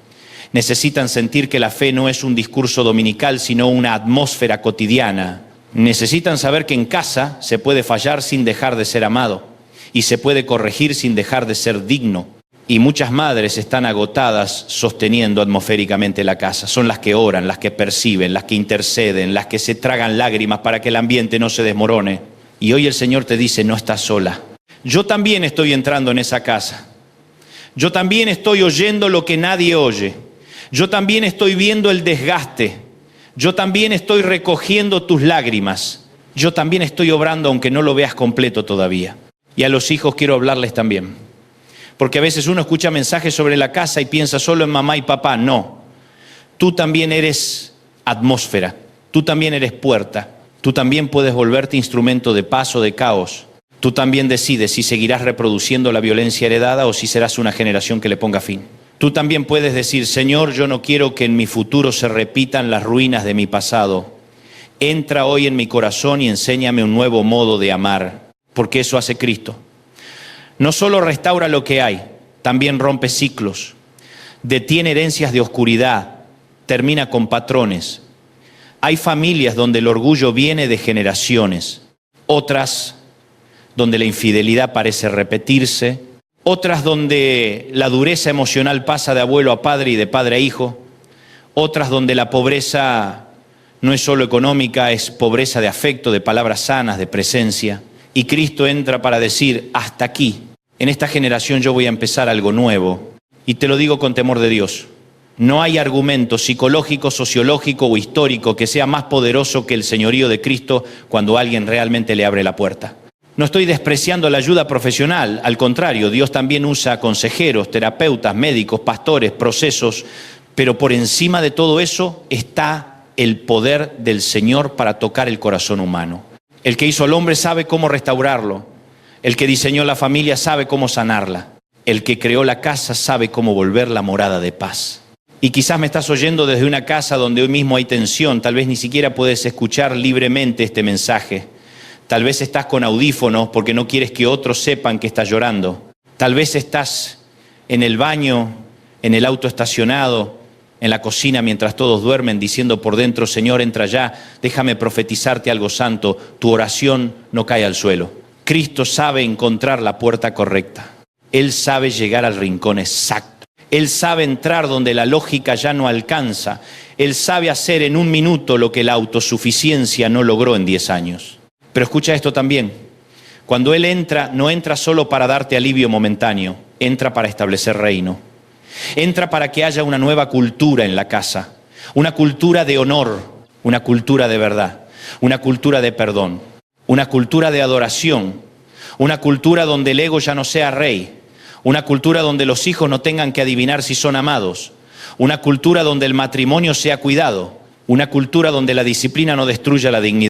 necesitan sentir que la fe no es un discurso dominical, sino una atmósfera cotidiana. Necesitan saber que en casa se puede fallar sin dejar de ser amado y se puede corregir sin dejar de ser digno. Y muchas madres están agotadas sosteniendo atmosféricamente la casa. Son las que oran, las que perciben, las que interceden, las que se tragan lágrimas para que el ambiente no se desmorone. Y hoy el Señor te dice, no estás sola. Yo también estoy entrando en esa casa. Yo también estoy oyendo lo que nadie oye. Yo también estoy viendo el desgaste. Yo también estoy recogiendo tus lágrimas. Yo también estoy obrando aunque no lo veas completo todavía. Y a los hijos quiero hablarles también. Porque a veces uno escucha mensajes sobre la casa y piensa solo en mamá y papá. No, tú también eres atmósfera, tú también eres puerta, tú también puedes volverte instrumento de paz o de caos. Tú también decides si seguirás reproduciendo la violencia heredada o si serás una generación que le ponga fin. Tú también puedes decir, Señor, yo no quiero que en mi futuro se repitan las ruinas de mi pasado. Entra hoy en mi corazón y enséñame un nuevo modo de amar, porque eso hace Cristo. No solo restaura lo que hay, también rompe ciclos, detiene herencias de oscuridad, termina con patrones. Hay familias donde el orgullo viene de generaciones, otras donde la infidelidad parece repetirse, otras donde la dureza emocional pasa de abuelo a padre y de padre a hijo, otras donde la pobreza no es solo económica, es pobreza de afecto, de palabras sanas, de presencia. Y Cristo entra para decir, hasta aquí. En esta generación yo voy a empezar algo nuevo. Y te lo digo con temor de Dios. No hay argumento psicológico, sociológico o histórico que sea más poderoso que el señorío de Cristo cuando alguien realmente le abre la puerta. No estoy despreciando la ayuda profesional. Al contrario, Dios también usa consejeros, terapeutas, médicos, pastores, procesos. Pero por encima de todo eso está el poder del Señor para tocar el corazón humano. El que hizo al hombre sabe cómo restaurarlo. El que diseñó la familia sabe cómo sanarla. El que creó la casa sabe cómo volverla morada de paz. Y quizás me estás oyendo desde una casa donde hoy mismo hay tensión. Tal vez ni siquiera puedes escuchar libremente este mensaje. Tal vez estás con audífonos porque no quieres que otros sepan que estás llorando. Tal vez estás en el baño, en el auto estacionado, en la cocina mientras todos duermen, diciendo por dentro, Señor, entra ya, déjame profetizarte algo santo, tu oración no cae al suelo. Cristo sabe encontrar la puerta correcta. Él sabe llegar al rincón exacto. Él sabe entrar donde la lógica ya no alcanza. Él sabe hacer en 1 minuto lo que la autosuficiencia no logró en 10 años. Pero escucha esto también. Cuando Él entra, no entra solo para darte alivio momentáneo, entra para establecer reino. Entra para que haya una nueva cultura en la casa, una cultura de honor, una cultura de verdad, una cultura de perdón, una cultura de adoración, una cultura donde el ego ya no sea rey, una cultura donde los hijos no tengan que adivinar si son amados, una cultura donde el matrimonio sea cuidado, una cultura donde la disciplina no destruya la dignidad.